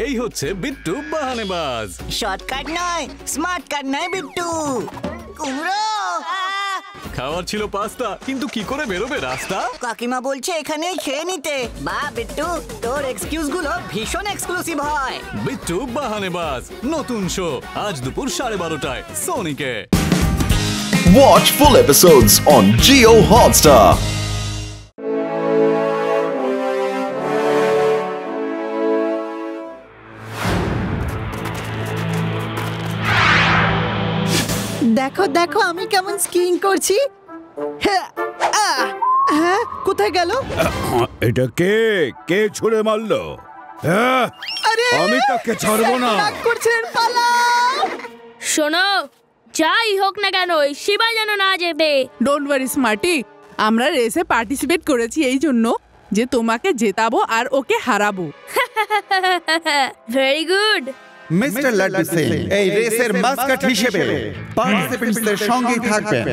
এই হচ্ছে বিট্টু বাহানেবাজ। শর্টকাট নয়, স্মার্ট কাট নয় বিট্টু। কুমড়ো খাওয়ার ছিল পাস্তা, কিন্তু কি করে বেরোবে রাস্তা? কাকিমা বলছে এখানেই খেয়ে নিতে। বা বিট্টু, তোর এক্সকিউজ গুলো ভীষণ এক্সক্লুসিভ হয়। বিট্টু বাহানেবাজ নতুন শো আজ দুপুর 12:30টায় সোনিকে। Watch full episodes on Jio Hotstar. দেখো দেখো আমি কেমন স্কিইং করছি। হ্যাঁ, কোথায় গেল? এটা কে কে ছুড়ে মারলো? আরে আমি তাকে ছাড়বো না। করছেন পালাও। শোনো, যাই হোক না কেন শিবা যেন না যেতে। ডোন্ট ওয়ারি স্মার্টি, আমরা রেসে পার্টিসিপেট করেছি এই জন্য যে তোমাকে জেতাবো আর ওকে হারাবো। Very good. Mister Laddu Singh এই রেসের মাস্কট হিসেবে পার্টিসিপেন্টসদের সঙ্গেই থাকবেন।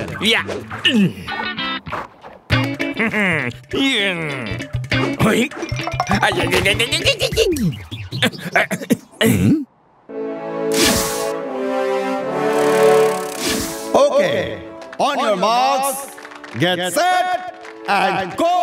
Okay, on your marks, get set and go.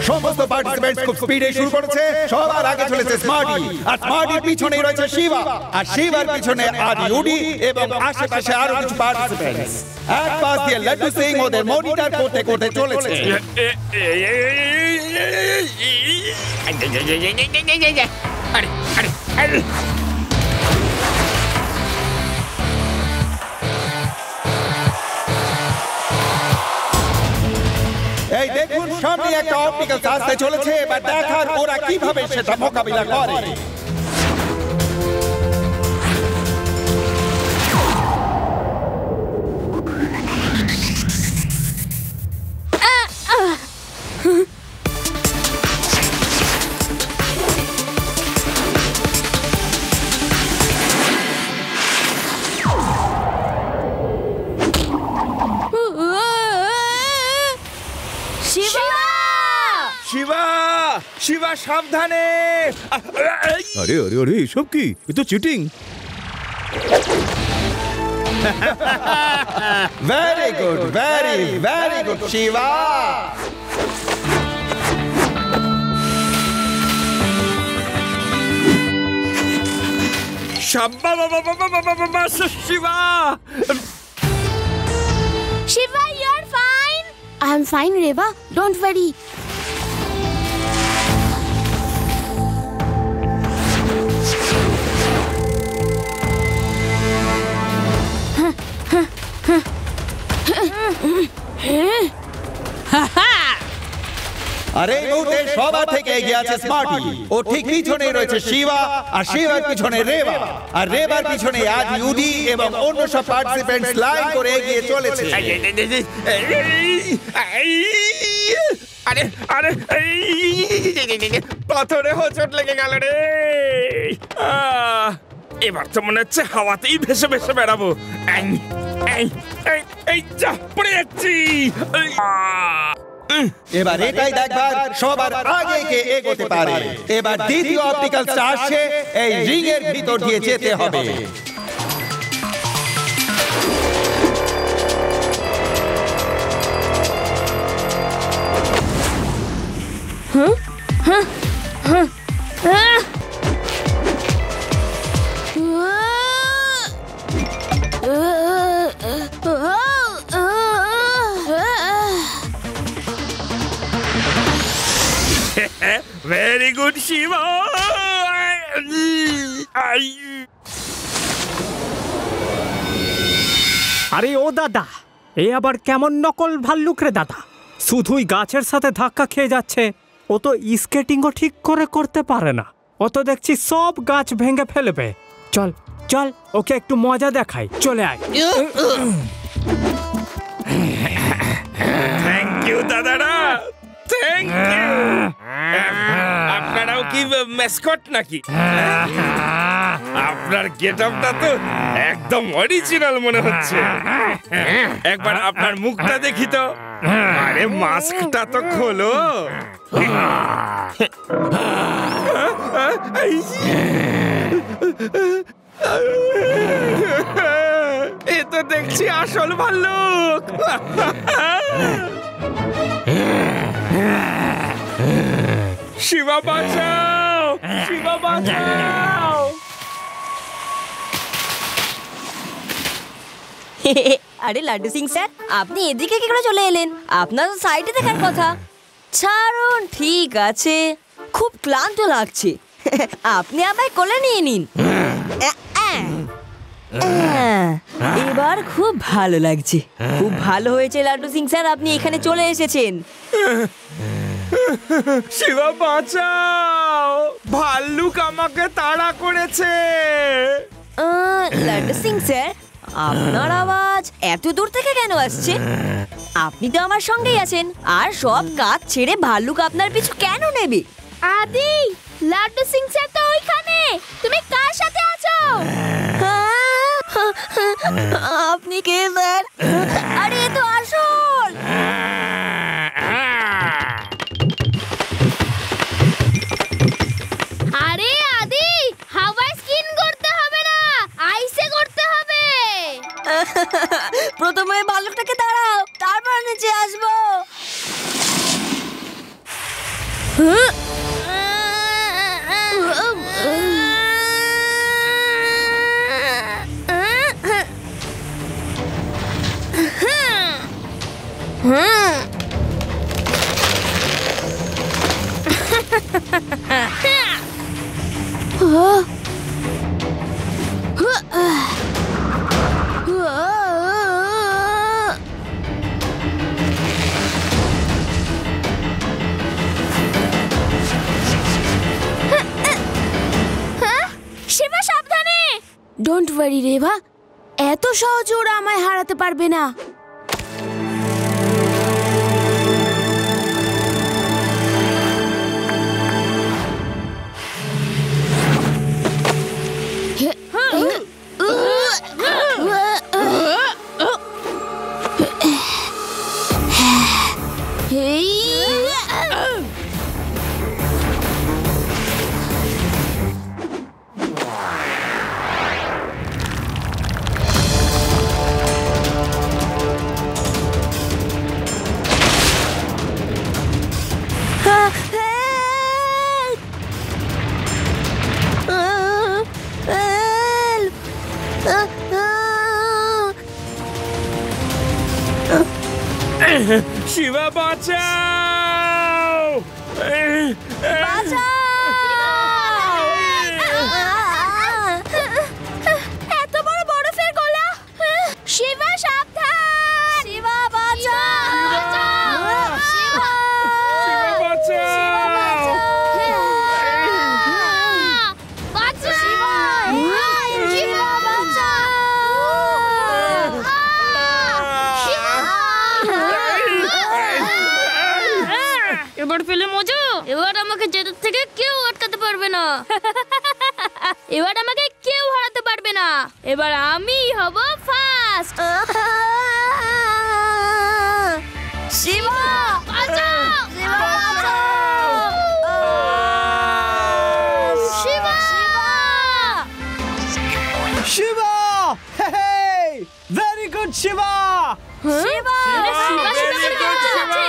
সমস্ত পার্টিসিপেন্টস খুব স্পিডে শুরু করেছে। সবার আগে চলেছে স্মার্টি, আর স্মার্টির পিছনেই রয়েছে শিবা, আর শিবার পিছনে আদি উডি এবং আশেপাশে আরো কিছু পার্টিসিপেন্টস। এক পাশ দিয়ে লাড্ডু সিং ওদের মনিটর করতে করতে চলেছে। এই দেখুন, সামনে একটা অপটিক্যাল আসতে চলেছে। এবার দেখার ওরা কিভাবে সেটা মোকাবিলা করে। শিবা শিবা সাবধানে। আরে আরে আরে এসব কি? এ তো cheating. Very good, very very good Shiba. Shiba Shiva, you are fine. I am fine Reba, don't worry. আরে এই মুহূর্তে সবার থেকে এগিয়ে আছে স্মার্টি। ও ঠিক পিছনেই রয়েছে শিবা, আর শিবার পিছনে রেবা, আর রেবার পিছনে আদি উডি এবং অন্য সব পার্টিসিপেন্টস লাইন করে এগিয়ে চলেছে। আরে আরে পাথরে হোঁচট লেগে গেল রে। এবার তো মনে হচ্ছে হাওয়াতেই ভেসে ভেসে বেড়াবো। এই যা পড়ে যাচ্ছি। এবার এটাই দেখবার সবার আগে কে এগোতে পারে। এবার দ্বিতীয় অপটিক্যাল স্টার আসছে। এই রিং এর ভিতর দিয়ে যেতে হবে। Very good Shiva. আরে ও দাদা, এ আবার কেমন নকল ভাল্লুক রে দাদা? শুধুই গাছের সাথে ধাক্কা খেয়ে যাচ্ছে। ও তো স্কেটিংও ঠিক করে করতে পারে না। ও তো দেখছি সব গাছ ভেঙে ফেলবে। চল চল, ওকে একটু মজা দেখাই। চলে আয়। থ্যাংক ইউ দাদারা, থ্যাংক ইউ। আপনারাও কি ম্যাসকট নাকি? আপনার গেটআপটা তো একদম অরিজিনাল মনে হচ্ছে। একবার আপনার মুখটা দেখি তো। আরে মাস্কটা তো খোলো। এ তো দেখছি আসল ভাল্লুক। শিবা বাঁচাও, শিবা বাঁচাও। আরে লাড্ডু সিং স্যার, আপনি এদিকে কি করে চলে এলেন? আপনার তো সাইডে দেখার কথা। ছাড়ুন, ঠিক আছে, খুব ক্লান্ত লাগছে। আপনি আমায় কোলে নিয়ে নিন। এবার খুব ভালো লাগছে। খুব ভালো হয়েছে লাড্ডু সিং স্যার, আপনি এখানে চলে এসেছেন। শিবা বাঁচাও, ভাল্লুক আমাকে তাড়া করেছে। লাড্ডু সিং স্যার, আপনার আওয়াজ এত দূর থেকে কেন আসছে? আপনি তো আমার সঙ্গেই আছেন, আর সব কাজ ছেড়ে ভাল্লুক আপনার পিছু কেন নেবে? আদি, লাড্ডু সিং স্যার তো ওইখানে। তুমি কার সাথে আছো? আপনি কে স্যার? আরে এ তো আসল। আরে আদি, হাওয়ায় স্কিন করতে হবে না, আইসে করতে হবে। প্রথমে ভাল্লুকটাকে দাঁড়াও, তারপর নিচে আসবো। শিবা সাবধানে। ডোন্ট ওয়ারি রেভা, এত সহজে ওরা আমায় হারাতে পারবে না। শিবা বাঁচাও, এত বড় বরফের গোলা। শিবা সাবধান। শিবা বাঁচাও, শিবা বাঁচাও। এবার পেলে মজা। এবার আমাকে জেতার থেকে কেউ আটকাতে পারবে না। এবার আমাকে কেউ হারাতে পারবে না। এবার আমি হব ফার্স্ট। শিবা বাঁচাও, Shiba, Shiba! Hey! Very good Shiba! Shiba Shiba Shiba করে কেন যাচ্ছে?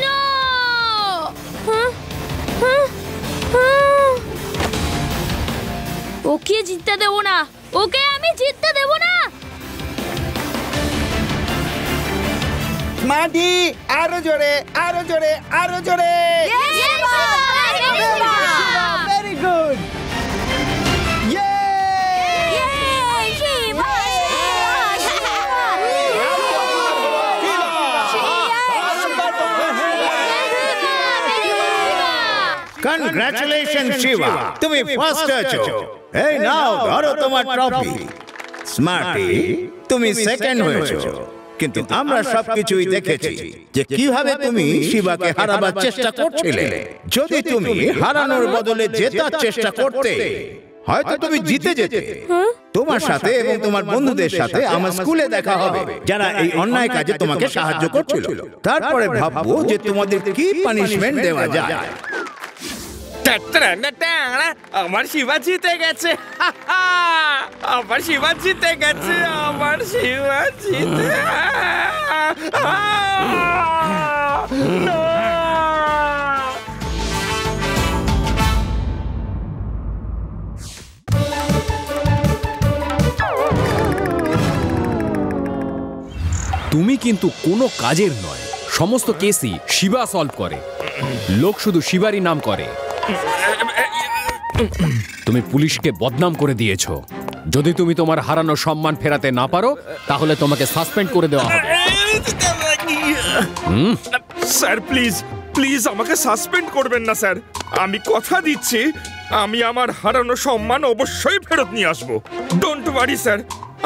No! ওকে জিততে দেবো না, ওকে আমি জিততে দেবো না। মাটি আরো জোরে, আরো জোরে, আরো জোরে। Very good! কনগ্রাচুলেশন শিবা, তুমি ফার্স্ট আছো। এই নাও ধরো তোমার ট্রফি। স্মার্টি, তুমি সেকেন্ড হয়েছো, কিন্তু আমরা সবকিছুই দেখেছি যে কিভাবে তুমি শিবাকে হারাবার চেষ্টা করছিলে। যদি তুমি হারানোর বদলে জেতার চেষ্টা করতে, হয়তো তুমি জিতে যেতে। তোমার সাথে এবং তোমার বন্ধুদের সাথে আমার স্কুলে দেখা হবে, যারা এই অন্যায় কাজে তোমাকে সাহায্য করছিল। তারপরে ভাববো যে তোমাদের কি পানিশমেন্ট দেওয়া যায়। আমার শিবা জিতে গেছে, আমার শিবা জিতে গেছে, আমার শিবা জিতে। তুমি কিন্তু কোনো কাজের নয়, সমস্ত কেসই শিবা সলভ করে। লোক শুধু শিবারই নাম করে। তুমি পুলিশকে বদনাম করে দিয়েছো। যদি তুমি তোমার হারানো সম্মান ফেরাতে না পারো, তাহলে তোমাকে সাসপেন্ড করে দেওয়া হবে। স্যার প্লিজ প্লিজ আমাকে সাসপেন্ড করবেন না স্যার। আমি কথা দিচ্ছি, আমি আমার হারানো সম্মান অবশ্যই ফেরত নিয়ে আসবো। ডোন্ট ওয়ারি স্যার,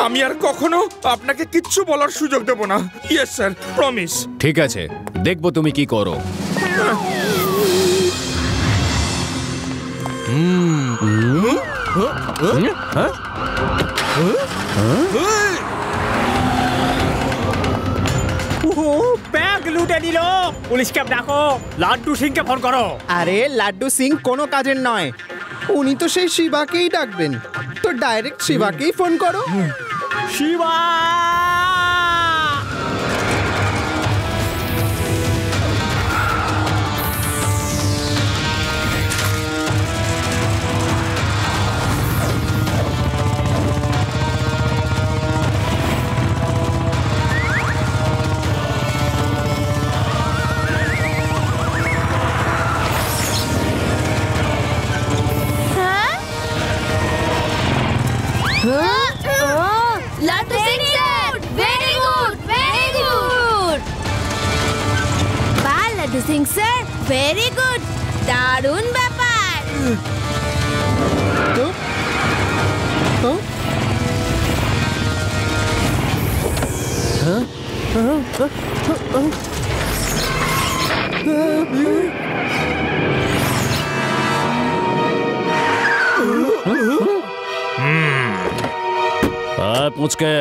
আমি আর কখনো আপনাকে কিচ্ছু বলার সুযোগ দেব না। Yes sir, promise. ঠিক আছে, দেখবো তুমি কি করো। ব্যাগ লুটে নিল। পুলিশকে ডাকো, লাড্ডু সিংকে ফোন করো। আরে লাড্ডু সিং কোনো কাজের নয়, উনি তো সেই শিবাকেই ডাকবেন, তো ডাইরেক্ট শিবাকেই ফোন করো। Shiba! Laddu Singh sir, very good, very good. বাহ Laddu Singh sir, very good, দারুণ ব্যাপার। পুচকে,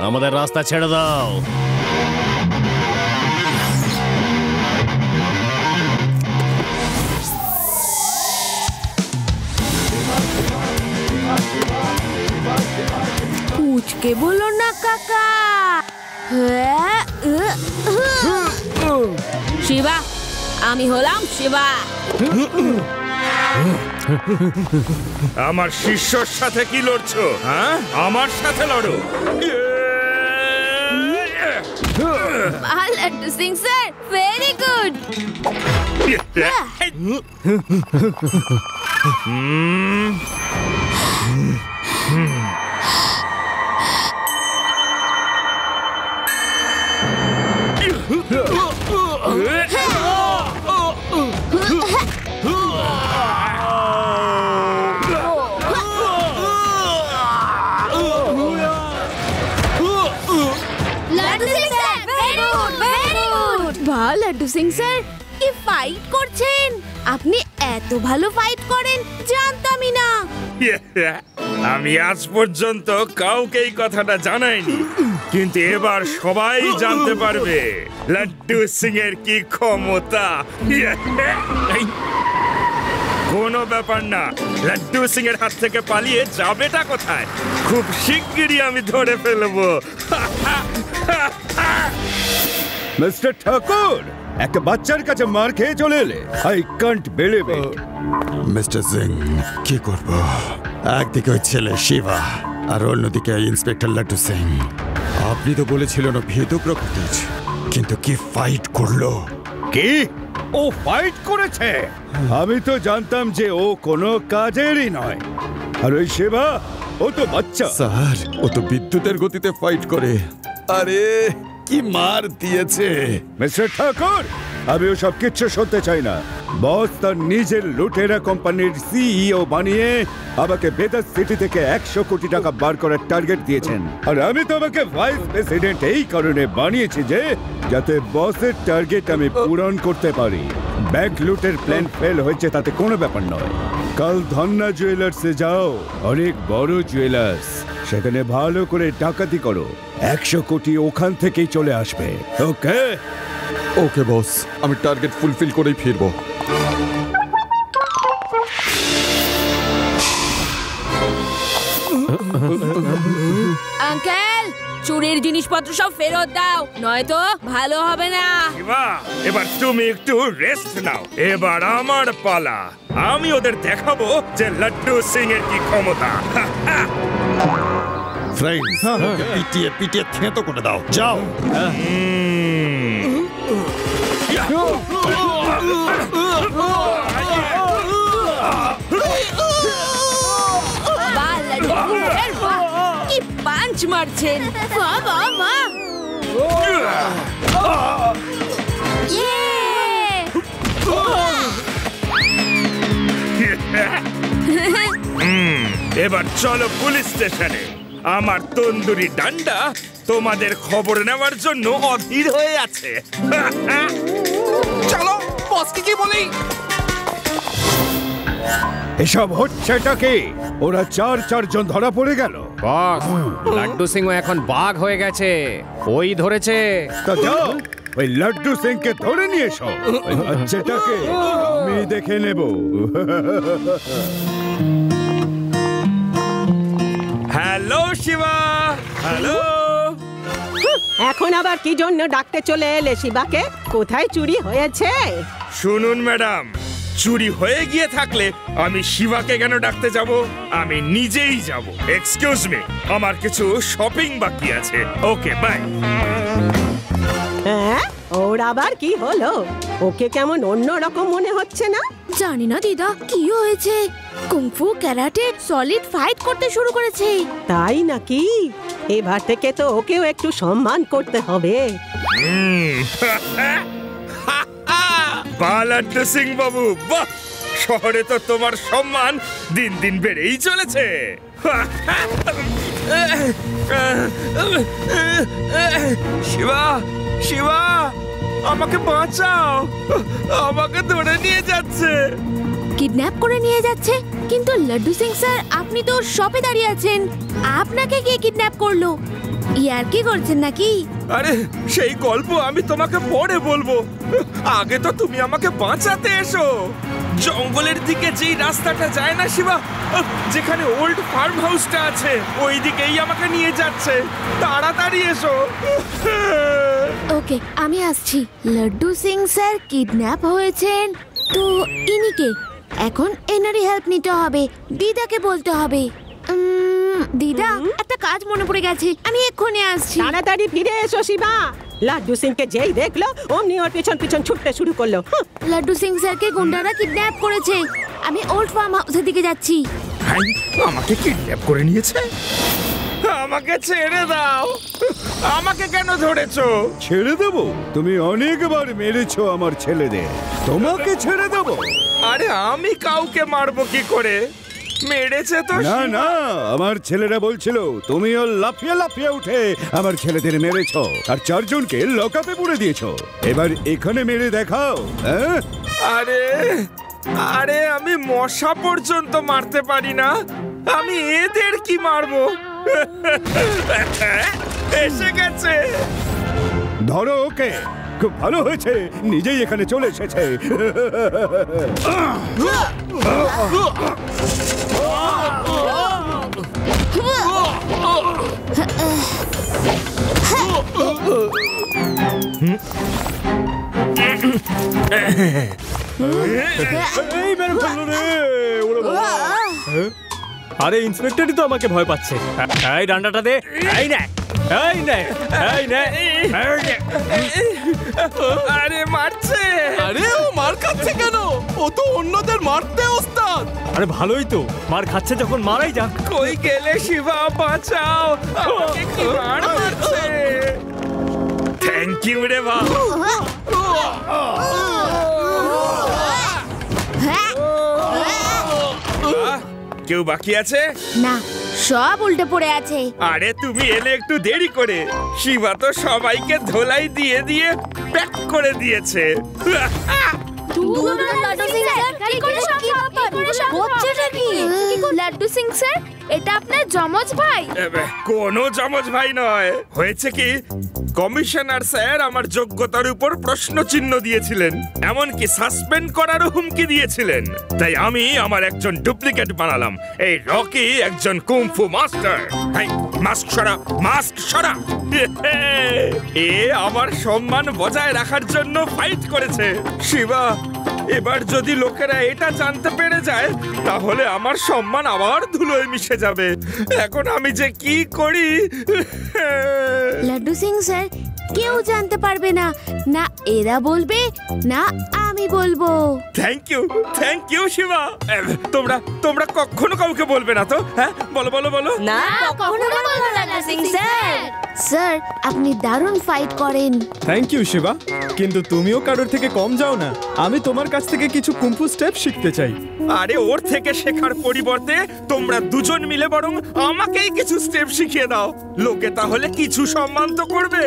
আমাদের রাস্তা ছেড়ে দাও। পুচকে বলো না কাকা। শিবা, আমি হলাম শিবা। আমার শিষ্যর সাথে কি লড়ছো? হ্যাঁ, আমার সাথে লড়ো। Laddu Singh sir, very good. Laddu Singh sir, কি ফাইট করছেন আপনি? এত ভালো ফাইট করেন জানতামই না। আমি আজ পর্যন্ত কাউকে এই কথাটা জানাইনি, কিন্তু এবার সবাই জানতে পারবে লাড্ডু সিং এর কি ক্ষমতা। কোনো ব্যাপার না, লাড্ডু সিং এর হাত থেকে পালিয়ে যাবেটা কোথায়? খুব শিগগিরই আমি ধরে ফেলবো। মিস্টার ঠাকুর, একটা বাচ্চার কাছে মার খেয়ে চলে এলে। I can't believe it. Mister Singh, কি করব? একদিকে ওই ছেলে শিবা আর অন্যদিকে ইন্সপেক্টর লাড্ডু সিং। আপনি তো বলেছিলেন ও ভীতু প্রকৃতির, কিন্তু কি ফাইট করলো! কি ও ফাইট করেছে? আমি তো জানতাম যে ও কোনো কাজেরই নয়। আর ওই শিবা, ও তো বাচ্চা। স্যার, ও তো বিদ্যুতের গতিতে ফাইট করে। আরে কি মার দিয়েছে! মিস্টার ঠাকুর, আমি ওসব কিচ্ছু শুনতে চাই না। বস তার নিজের লুটেরা কোম্পানির সিইও বানিয়ে আমাকে বেদাস সিটি থেকে 100 কোটি টাকা বার করার টার্গেট দিয়েছেন, আর আমি তো আমাকে ভাইস প্রেসিডেন্ট এই কারণে বানিয়েছি যে যাতে বসের টার্গেট আমি পূরণ করতে পারি। ব্যাংক লুটের প্ল্যান ফেল হয়েছে তাতে কোনো ব্যাপার নয়। কাল ধন্না জুয়েলার্সে যাও, অনেক বড় জুয়েলার্স, সেখানে ভালো করে ডাকাতি করো, 100 কোটি ওখান থেকেই চলে আসবে। ওকে ওকে বস, আমি টার্গেট ফুলফিল করেই ফিরবো। আঙ্কেল, চুরির জিনিসপত্র সব ফেরত দাও, নয়তো ভালো হবে না। এবার তুমি একটু রেস্ট নাও, এবার আমার পালা। আমি ওদের দেখাবো যে লাড্ডু সিং এর কি ক্ষমতা। ফ্রেন্ডস, পিটিয়ে পিটিয়ে থেঁতো করে দাও, যাও। কি পাঞ্চ মারছেন! এবার চলো পুলিশ স্টেশনে। আমার তন্দুরি ডান্ডা তোমাদের খবর নেওয়ার জন্য অধীর হয়ে আছে। চলো বসকে কি বলি। এসব হচ্ছেটা কি? ওরা চারজন ধরা পড়ে গেল। বস, লাড্ডু সিং এখন বাঘ হয়ে গেছে, ওই ধরেছে। তা যাও, ওই লাড্ডু সিং কে ধরে নিয়ে এসো। ওই বাচ্চাটাকে আমি দেখে নেব। হ্যালো শিবা। হ্যালো। এখন আবার কি জন্য ডাকতে চলে এলে শিবাকে? কোথায় চুরি হয়েছে? শুনুন ম্যাডাম, চুরি হয়ে গিয়ে থাকলে আমি শিবাকে কেন ডাকতে যাব? আমি নিজেই যাব। এক্সকিউজ মি, আমার কিছু শপিং বাকি আছে। Okay bye. হ্যাঁ, ওর আবার কি হলো? ওকে কেমন অন্যরকম মনে হচ্ছে না? জানি না দিদা, কি হয়েছে? কুংফু, ক্যারাটে, সলিড ফাইট করতে শুরু করেছে। তাই নাকি? এবার থেকে তো ওকেও একটু সম্মান করতে হবে। লাড্ডু সিং বাবু, বাহ! শহরে তো তোমার সম্মান দিন দিন বেড়েই চলেছে। শিবা, শিবা, আমাকে বাঁচাও, আমাকে ধরে নিয়ে যাচ্ছে। কিডন্যাপ করে নিয়ে যাচ্ছে? কিন্তু লাড্ডু সিং স্যার, আপনি তো শপে দাঁড়িয়ে আছেন, আপনাকে কে কিডন্যাপ করলো? ইয়ার কি করছেন নাকি? আরে সেই গল্প আমি তোমাকে পরে বলবো, আগে তো তুমি আমাকে বাঁচাতে এসো। জঙ্গলের দিকে যেই রাস্তাটা যায় না শিবা, যেখানে ওল্ড ফার্ম হাউসটা আছে, ওই দিকেই আমাকে নিয়ে যাচ্ছে। তাড়াতাড়ি এসো। ওকে, আমি আসছি। লাড্ডু সিং স্যার কিডন্যাপ হয়েছেন, তো ইনিকে এখন এনারই হেল্প নিতে হবে। দিদাকে বলতে হবে। দিদা, একটা কাজ মনে পড়ে গেছে, আমি এক্ষুনি আসছি। তাড়াতাড়ি ফিরে এসো শিবা। লাড্ডু সিংকে যেই দেখলো অমনি ওর পিছন পিছন ছুটতে শুরু করলো। লাড্ডু সিং স্যারকে গুন্ডারা কিডন্যাপ করেছে। আমি ওল্ড ফার্ম হাউসের দিকে যাচ্ছি। আমাকে কিডন্যাপ করে নিয়েছে? আমাকে ছেড়ে দাও। আমাকে কেন ধরেছো? ছেড়ে দেব? তুমি অনেকবার মেরেছো আমার ছেলেদের, তোমাকে ছেড়ে দেব? আরে আমি কাউকে মারবো কি করে? মেরেছে তো। না না, আমার ছেলেরা বলছিল তুমিও লাফিয়ে লাফিয়ে উঠে আমার ছেলেদের মেরেছো আর 4 জনকে লকআপে পুরে দিয়েছো। এবার এখানে মেরে দেখাও। হ্যাঁ, আরে আরে আমি মশা পর্যন্ত মারতে পারি না, আমি এদের কি মারবো? এসে গেছে। ধরো ওকে। খুব ভালো হয়েছে, নিজেই এখানে চলে এসেছে। আরে ইন্সপেক্টরই তো আমাকে ভয় পাচ্ছে। এই ডান্ডাটা দে। এই নে, এই নে, এই নে। আরে মারছে। আরে ও মার খাচ্ছে কেন? ও তো অন্যদের মারতে ওস্তাদ। আরে ভালোই তো, মার খাচ্ছে যখন মারাই যাক। কই গেলে শিবা, বাঁচাও, আমাকে কি মার মারছে। থ্যাংক ইউ রে বাবা। কেউ বাকি আছে? না, সব উল্টে পড়ে আছে। আরে তুমি এলে একটু দেরি করে। শিবা তো সবাইকে ধোলাই দিয়ে দিয়ে প্যাক করে দিয়েছে। লাড্ডু সিং স্যার, এটা আপনার যমজ ভাই? কোনো যমজ ভাই নয়। হয়েছে কি, কমিশনার স্যার আমার যোগ্যতার উপর প্রশ্ন চিহ্ন দিয়েছিলেন, এমনকি সাসপেন্ড করারও হুমকি দিয়েছিলেন। তাই আমি আমার একজন ডুপ্লিকেট বানালাম। এই রকি একজন কুংফু মাস্টার। মাস্ক সরা, মাস্ক সরা। এ আমার সম্মান বজায় রাখার জন্য ফাইট করেছে। শিবা, এবার যদি লোকেরা এটা জানতে পেরে যায় তাহলে আমার সম্মান আবার ধুলোয় মিশে যাবে। এখন আমি যে কি করি? লাড্ডু সিং স্যার, কেউ জানতে পারবে না। না এরা বলবে, না আমি বলবো। Thank you Shiva. তোমরা কখনো কাউকে বলবে না তো? হ্যাঁ, বলো বলো বলো। না, কখনো বলবো না লাড্ডু সিং স্যার। স্যার, আপনি দারুণ ফাইট করেন। থ্যাংক ইউ শিবা, কিন্তু তুমিও কারোর থেকে কম যাও না। আমি তোমার কাছ থেকে কিছু কুম্ফু স্টেপ শিখতে চাই। আরে ওর থেকে শেখার পরিবর্তে তোমরা দুজন মিলে বরং আমাকেই কিছু স্টেপ শিখিয়ে দাও। লোকে তাহলে কিছু সম্মান তো করবে।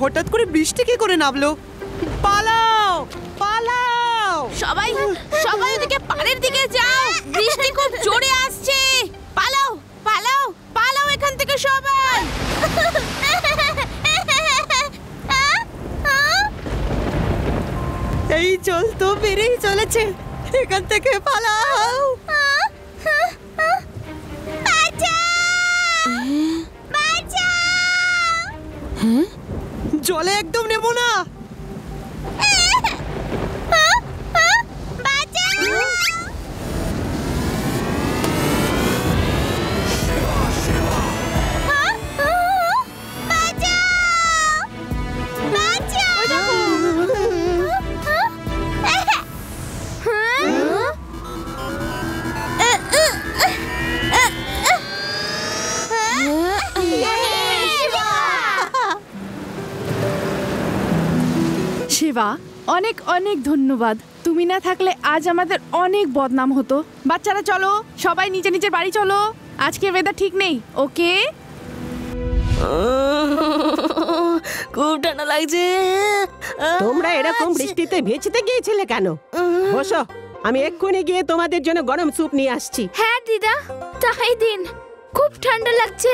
হঠাৎ করে বৃষ্টি কি করে নামলো? পালাও পালাও সবাই, সবাই ওদিকে পাড়ের দিকে যাও, বৃষ্টি খুব জোরে আসছে। পালাও পালাও পালাও এখান থেকে সবাই। এই জল তো বেড়েই চলেছে, এখান থেকে পালাও। জলে একদম নেবো না। শিবা, অনেক অনেক ধন্যবাদ। তুমি না থাকলে আজ আমাদের অনেক বদনাম হতো। বাচ্চারা চলো, সবাই নিচে নিচে বাড়ি চলো। আজকে ওয়েদার ঠিক নেই, ওকে? খুব ঠান্ডা লাগছে। তোমরা এরকম বৃষ্টিতে ভেজতে গিয়েছিলে কেন? বসো, আমি এক্ষুনি গিয়ে তোমাদের জন্য গরম স্যুপ নিয়ে আসছি। হ্যাঁ দিদা, তাই দিন, খুব ঠান্ডা লাগছে।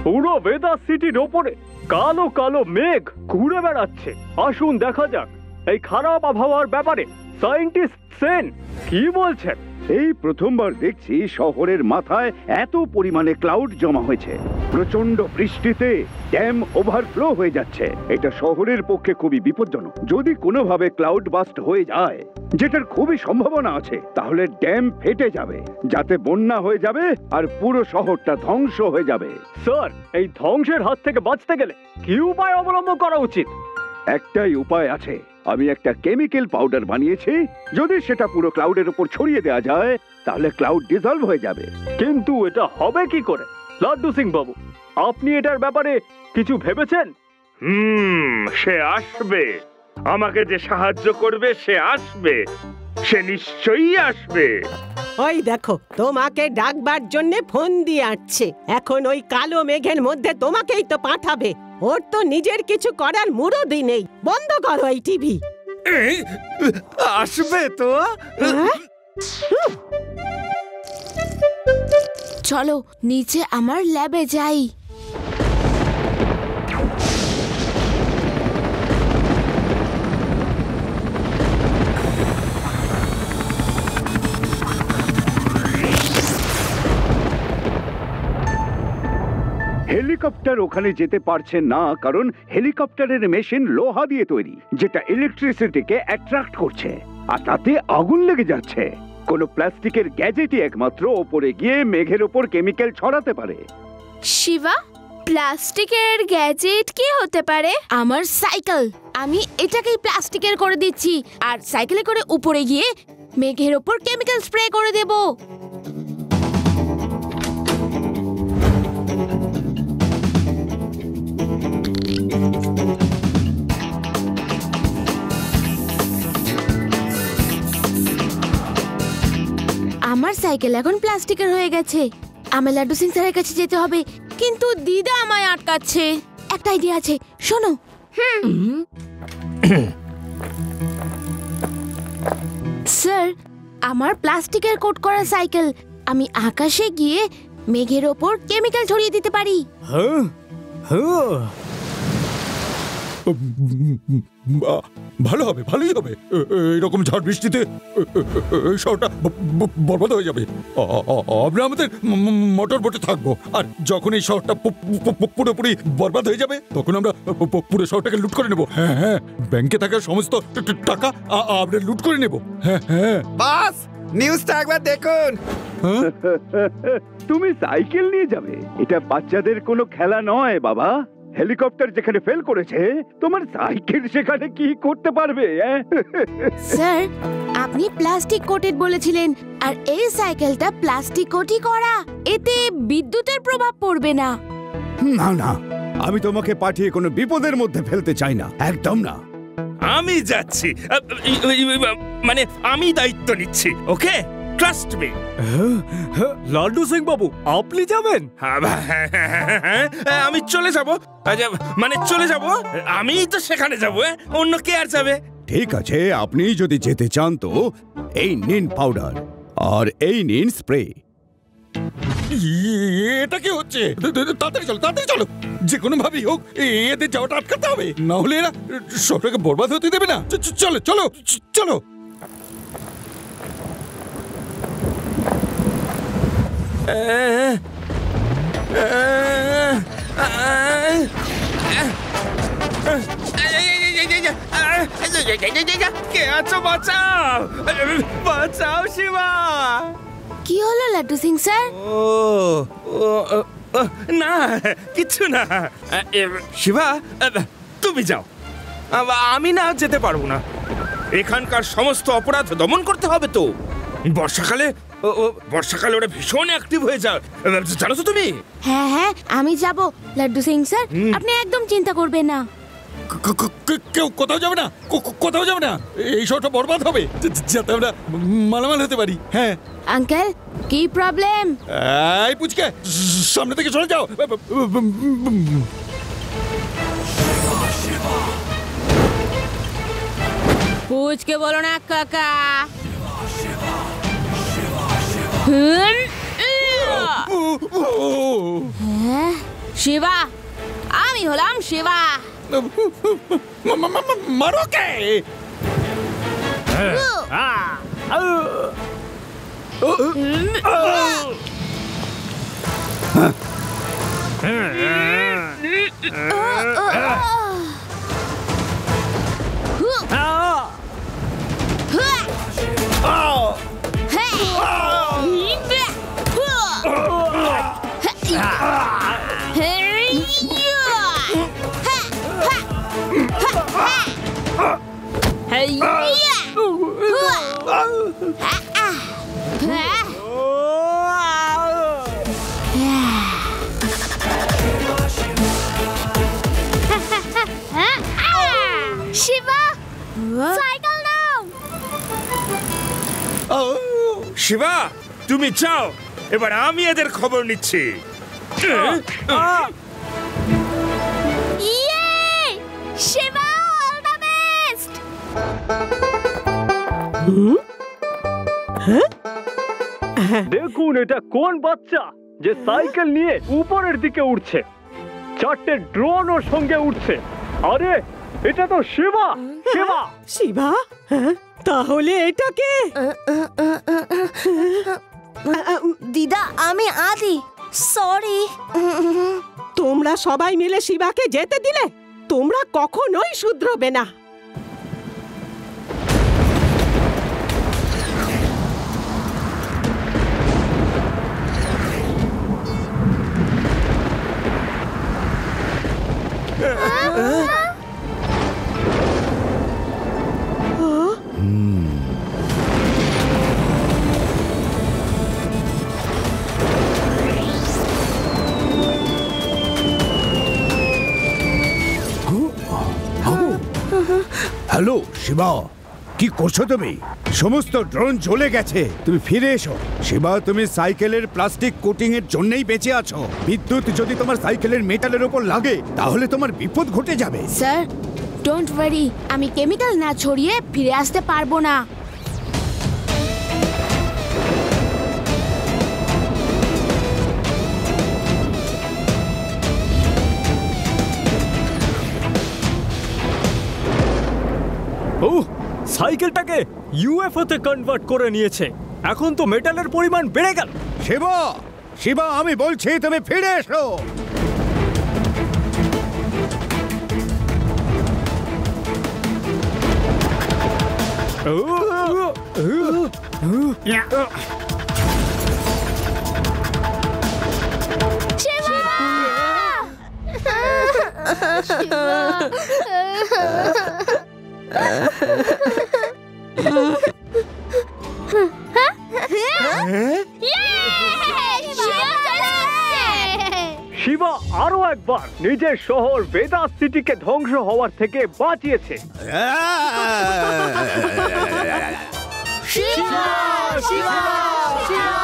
পুরো ভেদার সিটির ওপরে কালো কালো মেঘ ঘুরে বেড়াচ্ছে। আসুন দেখা যাক এই খারাপ আবহাওয়ার ব্যাপারে সায়েন্টিস্ট সেন কি বলছেন। এই প্রথমবার দেখছি শহরের মাথায় এত পরিমাণে ক্লাউড জমা হয়েছে। প্রচন্ড বৃষ্টিতে ড্যাম ওভারফ্লো হয়ে যাচ্ছে। এটা শহরের পক্ষে খুবই বিপজ্জনক। যদি কোনোভাবে ক্লাউড বাস্ট হয়ে যায়, যেটার খুবই সম্ভাবনা আছে, তাহলে ড্যাম ফেটে যাবে, যাতে বন্যা হয়ে যাবে আর পুরো শহরটা ধ্বংস হয়ে যাবে। স্যার, এই ধ্বংসের হাত থেকে বাঁচতে গেলে কি উপায় অবলম্বন করা উচিত? একটাই উপায় আছে। আমি একটা কেমিক্যাল পাউডার বানিয়েছি। যদি সেটা পুরো ক্লাউডের উপর ছড়িয়ে দেওয়া যায় তাহলে ক্লাউড ডিসলভ হয়ে যাবে। কিন্তু এটা হবে কি করে? লাড্ডু সিং বাবু, আপনি এটার ব্যাপারে কিছু ভেবেছেন? সে আসবে। আমাকে যে সাহায্য করবে সে আসবে, সে নিশ্চয়ই আসবে। ওই দেখো, তোমাকে ডাকবার জন্য ফোন দিয়ে আসছে। এখন ওই কালো মেঘের মধ্যে তোমাকেই তো পাঠাবে। ওর তো নিজের কিছু করার মুরদই নেই। বন্ধ করো এই টিভি। আসবে তো। চলো নিচে আমার ল্যাবে যাই। হেলিকপ্টার ওখানে যেতে পারছে না কারণ হেলিকপ্টারের মেশিন লোহা দিয়ে তৈরি, যেটা ইলেকট্রিসিটিকে অ্যাট্রাক্ট করছে আর তাতে আগুন লেগে যাচ্ছে। কোনো প্লাস্টিকের গ্যাজেটই একমাত্র ওপরে গিয়ে মেঘের ওপর কেমিক্যাল ছড়াতে পারে। শিবা, প্লাস্টিকের গ্যাজেট কি হতে পারে? আমার সাইকেল। আমি এটাকেই প্লাস্টিকের করে দিচ্ছি আর সাইকেলে করে উপরে গিয়ে মেঘের ওপর কেমিক্যাল স্প্রে করে দেব। আমার সাইকেল এখন প্লাস্টিকের হয়ে গেছে। আমার লাড্ডু সিং স্যারের কাছে যেতে হবে, কিন্তু দিদা আমায় আটকাচ্ছে। একটা আইডিয়া আছে, শোনো। স্যার, আমার প্লাস্টিকের কোট করা সাইকেল, আমি আকাশে গিয়ে মেঘের ওপর কেমিক্যাল ছড়িয়ে দিতে পারি। ভালো হবে, ভালোই হবে। এরকম ঝড় বৃষ্টিতে শহরটা বরবাদ হয়ে যাবে। আমরা আমাদের মোটর বোটে থাকবো, আর যখন এই শহরটা পুরোপুরি বরবাদ হয়ে যাবে তখন আমরা পুরো শহরটাকে লুট করে নেব। হ্যাঁ হ্যাঁ, ব্যাংকে থাকা সমস্ত টাকা আমরা লুট করে নেব। হ্যাঁ হ্যাঁ। বাস, নিউজটা একবার দেখুন। তুমি সাইকেল নিয়ে যাবে? এটা বাচ্চাদের কোনো খেলা নয় বাবা। হেলিকপ্টার যেখানে ফেল করেছে, তোমার সাইকেল সেখানে কি করতে পারবে? স্যার, আপনি প্লাস্টিক কোটেড বলেছিলেন, আর এই সাইকেলটা প্লাস্টিক কোটই করা, এতে বিদ্যুতের প্রভাব পড়বে না। না না, আমি তোমাকে পাঠিয়ে কোনো বিপদের মধ্যে ফেলতে চাই না, একদম না। আমি যাচ্ছি, মানে আমি দায়িত্ব নিচ্ছি। ওকে, ট্রাস্ট মি। লাড্ডু সিং বাবু, আপনি যাবেন? আমি চলে যাব, মানে চলে যাব। আমি তো সেখানে যাব, অন্য কে আর যাবে? ঠিক আছে, আপনি যদি যেতে চান তো এই নিন পাউডার আর এই নিন স্প্রে। এটা কি হচ্ছে? তাড়াতাড়ি চলো, তাড়াতাড়ি চলো। যে কোনো ভাবেই হোক এদের যাওয়াটা আটকাতে হবে, না হলে এরা সবটাকে বরবাদ হতে দেবে না। চলো চলো চলো। কে আছো? বাঁচাও, বাঁচাও শিবা। কি হলো লাড্ডু সিং স্যার? না কিছু না। শিবা, তুমি যাও, আমি না যেতে পারবো না। এখানকার সমস্ত অপরাধ দমন করতে হবে তো। বর্ষাকালে ওরা ভীষণ অ্যাক্টিভ হয়ে যায়, জানো তো তুমি? হ্যাঁ হ্যাঁ, আমি যাব লাড্ডু সিং স্যার, আপনি একদম চিন্তা করবেন না। কেউ কোথাও যাবে না, কোথাও যাবে না। এই শহরটা বরবাদ হবে, যাতে আমরা মালামাল হতে পারি। হ্যাঁ আঙ্কেল, কি প্রবলেম? এই পুচকে, সামনে থেকে চলে যাও। পুচকে বলো না কাকা। শিবা, আমি হলাম শিবা। মারো কে? শিবা, সাইকেল নাও। শিবা, তুমি যাও, এবার আমি এদের খবর নিচ্ছি। Shiva, all the best. দেখুন, এটা কোন বাচ্চা যে সাইকেল নিয়ে উপরের দিকে উঠছে? 4টে ড্রোন ওর সঙ্গে উঠছে। আরে এটা তো শিবা। শিবা, শিবা? তাহলে এটাকে? দিদা, আমি আদি। সরি। তোমরা সবাই মিলে শিবাকে যেতে দিলে? তোমরা কখনোই শুধরবে না। হ্যালো শিবা, কি করছো তুমি? সমস্ত ড্রোন জ্বলে গেছে, তুমি ফিরে এসো। শিবা, তুমি সাইকেলের প্লাস্টিক কোটিং এর জন্যই বেঁচে আছো। বিদ্যুৎ যদি তোমার সাইকেলের মেটালের উপর লাগে তাহলে তোমার বিপদ ঘটে যাবে। স্যার, ডোন্ট ওয়ারি, আমি কেমিক্যাল না ছড়িয়ে ফিরে আসতে পারবো না। ওহ, সাইকেলটাকে ইউএফও তে কনভার্ট করে নিয়েছে। এখন তো মেটালের পরিমাণ বেড়ে গেল। শিবা, শিবা, আমি বলছি তুমি ফিরে এসো। শিবা আরো একবার নিজের শহর ভেদাস সিটিকে ধ্বংস হওয়ার থেকে বাঁচিয়েছে। শিবা, শিবা, শিবা।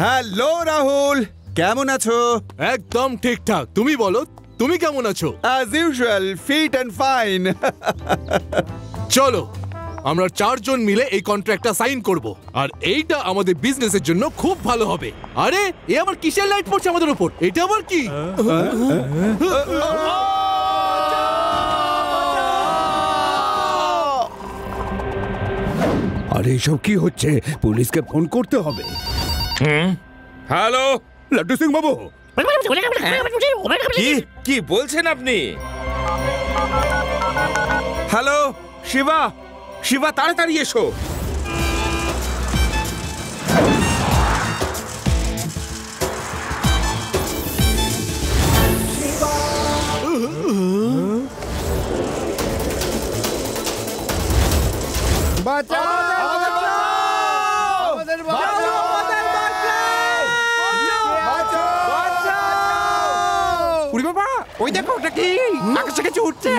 হ্যালো রাহুল, কেমন আছো? একদম ঠিকঠাক। তুমি বলো, তুমি কেমন আছো? As usual, fit and fine. চলো আমরা চারজন মিলে এই কন্ট্রাক্টটা সাইন করব, আর এইটা আমাদের বিজনেসের জন্য খুব ভালো হবে। আরে এ আবার কিসের লাইট পড়ছে আমাদের উপর? এটা আবার কি? আরে এসব কি হচ্ছে? পুলিশকে ফোন করতে হবে। হ্যালো লাড্ডু সিং বাবু, কি কি বলছেন আপনি? হ্যালো শিবা, শিবা তাড়াতাড়ি এসো। ওই দেখো, ওটা কি আকাশে কিছু উঠছে।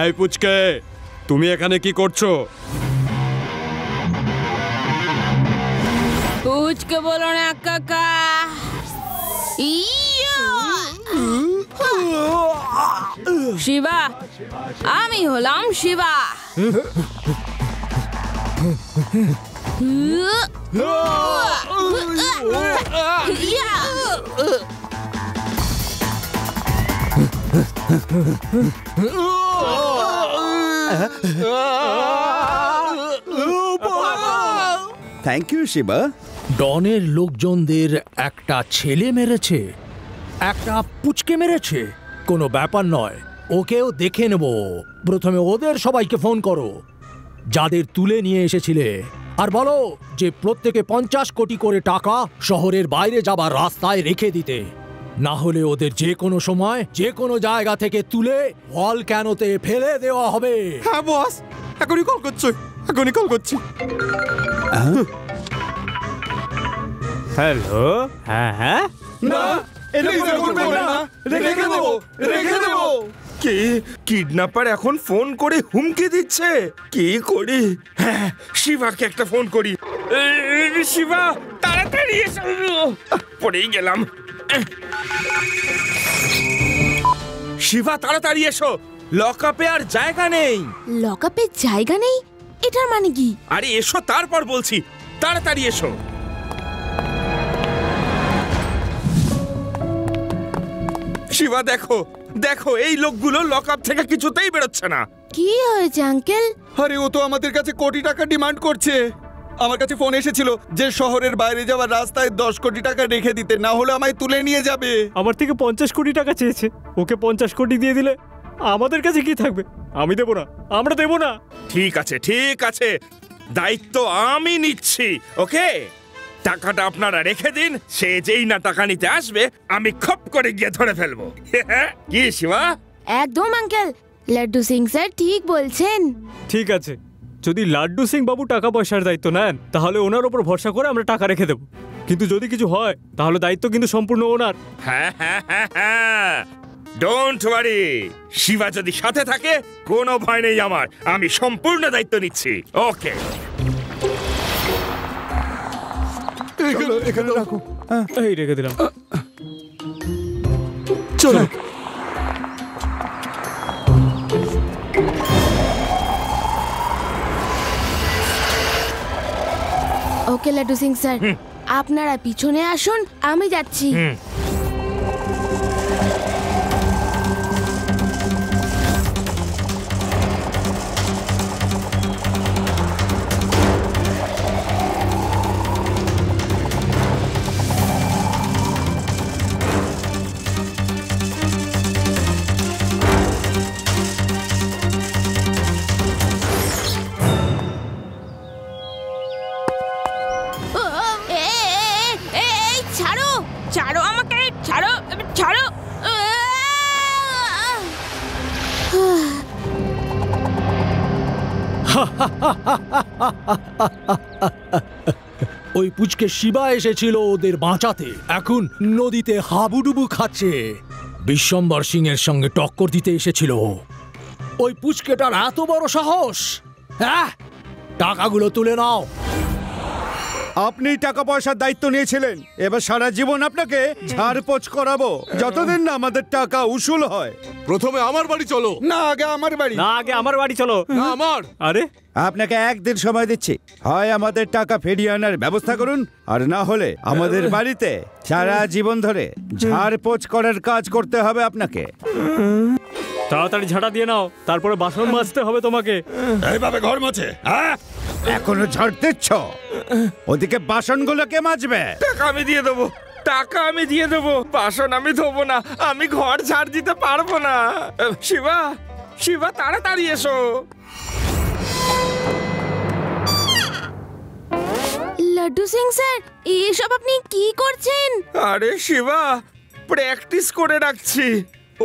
এই পুচকে, তুমি এখানে কি করছো? পুচকে বলো না কাকা। শিবা, আমি হলাম শিবা। Thank you Shiba. ডনের লোকজনদের একটা ছেলে মেরেছে, একটা পুচকে মেরেছে, কোনো ব্যাপার নয়, ওকেও দেখে নেব। প্রথমে ওদের সবাইকে ফোন করো যাদের তুলে নিয়ে এসেছিলে, আর বলো যে প্রত্যেকে 50 কোটি করে টাকা শহরের বাইরে যাবার রাস্তায় রেখে দিতে, না হলে ওদের যে কোনো সময় যে কোনো জায়গা থেকে তুলে ভলক্যানোতে ফেলে দেওয়া হবে। হ্যাঁ বস, এখনই কল করছি, এখনই কল করছি। হ্যালো, হ্যাঁ হ্যাঁ, না, কে কিডন্যাপার এখন ফোন করে হুমকি দিচ্ছে? কি করি? হ্যাঁ, শিবাকে একটা ফোন করি। শিবা, তাড়াতাড়ি এসো। পড়েই গেলাম। শিবা, তাড়াতাড়ি এসো, লকআপে আর জায়গা নেই। লকআপে জায়গা নেই? এটার মানে কি? আরে এসো, তারপর বলছি, তাড়াতাড়ি এসো। শিবা, দেখো দেখো, এই লোকগুলো লকআপ থেকে কিছুতেই বেরোচ্ছে না। কি হয়েছে আঙ্কেল? আরে ও তো আমাদের কাছে কোটি টাকা ডিমান্ড করছে। আমার কাছে ফোন এসেছিল যে শহরের বাইরে যাওয়ার রাস্তায় 10 কোটি টাকা রেখে দিতে, না হলে আমায় তুলে নিয়ে যাবে। আমার থেকে 50 কোটি টাকা চেয়েছে। ওকে 50 কোটি দিয়ে দিলে আমাদের কাছে কি থাকবে? আমি দেব না, আমরা দেব না। ঠিক আছে ঠিক আছে, দায়িত্ব আমি নিচ্ছি। ওকে, টাকাটা আপনারা রেখে দিন। সে যেই না টাকা নিতে আসবে, আমি খপ করে গিয়ে ধরে ফেলবো। কি শিবা? একদম আঙ্কেল, লাড্ডু সিং স্যার ঠিক বলছেন। ঠিক আছে, যদি লাড্ডু সিং বাবু টাকা পয়সার দায়িত্ব নেন, তাহলে ওনার উপর ভরসা করে আমরা টাকা রেখে দেব। কিন্তু যদি কিছু হয়, তাহলে দায়িত্ব কিন্তু সম্পূর্ণ ওনার। হ্যাঁ হ্যাঁ হ্যাঁ হ্যাঁ, ডোন্ট ওয়ারি। শিবা যদি সাথে থাকে, কোনো ভয় নেই আমার। আমি সম্পূর্ণ দায়িত্ব নিচ্ছি। ওকে, এখানে রাখো। এই রেখে দিলাম। চলো। ওকে লাড্ডু সিং স্যার, আপনারা পিছনে আসুন, আমি যাচ্ছি। ছাড়ো আমাকে, ছাড়ো ছাড়ো। ওই পুচকে শিবা এসেছিল ওদের বাঁচাতে, এখন নদীতে হাবুডুবু খাচ্ছে। বিশ্বম্বর সিং এর সঙ্গে টক্কর দিতে এসেছিল। ওই পুচকেটার এত বড় সাহস! হ্যাঁ, টাকাগুলো তুলে নাও। আপনি টাকা পয়সার দায়িত্ব নিয়েছিলেন, এবার সারা জীবন আপনাকে ঝাড়পোছ করাবো যতদিন না আমাদের টাকা উসুল হয়। প্রথমে আমার বাড়ি চলো। না, আগে আমার বাড়ি। না, আগে আমার বাড়ি চলো। না, আমার। আরে, আপনাকে একদিন সময় দিচ্ছি, হয় আমাদের টাকা ফিরিয়ে আনার ব্যবস্থা করুন, আর না হলে আমাদের বাড়িতে সারা জীবন ধরে ঝাড়পোছ করার কাজ করতে হবে আপনাকে। তাড়াতাড়ি ঝাঁটা দিয়ে নাও, তারপরে বাসন মাজতে হবে তোমাকে। এইভাবে ঘর মোছে? এখনো ঝাড় দিচ্ছ? ওদিকে বাসনগুলো কে মাজবে? টাকা আমি দিয়ে দেবো, টাকা আমি দিয়ে দেবো, বাসন আমি ধোবো না, আমি ঘর ঝাড় দিতে পারবো না। শিবা, শিবা, তাড়াতাড়ি এসো। লাড্ডু সিং স্যার, এসব আপনি কি করছেন? আরে শিবা, প্র্যাকটিস করে রাখছি।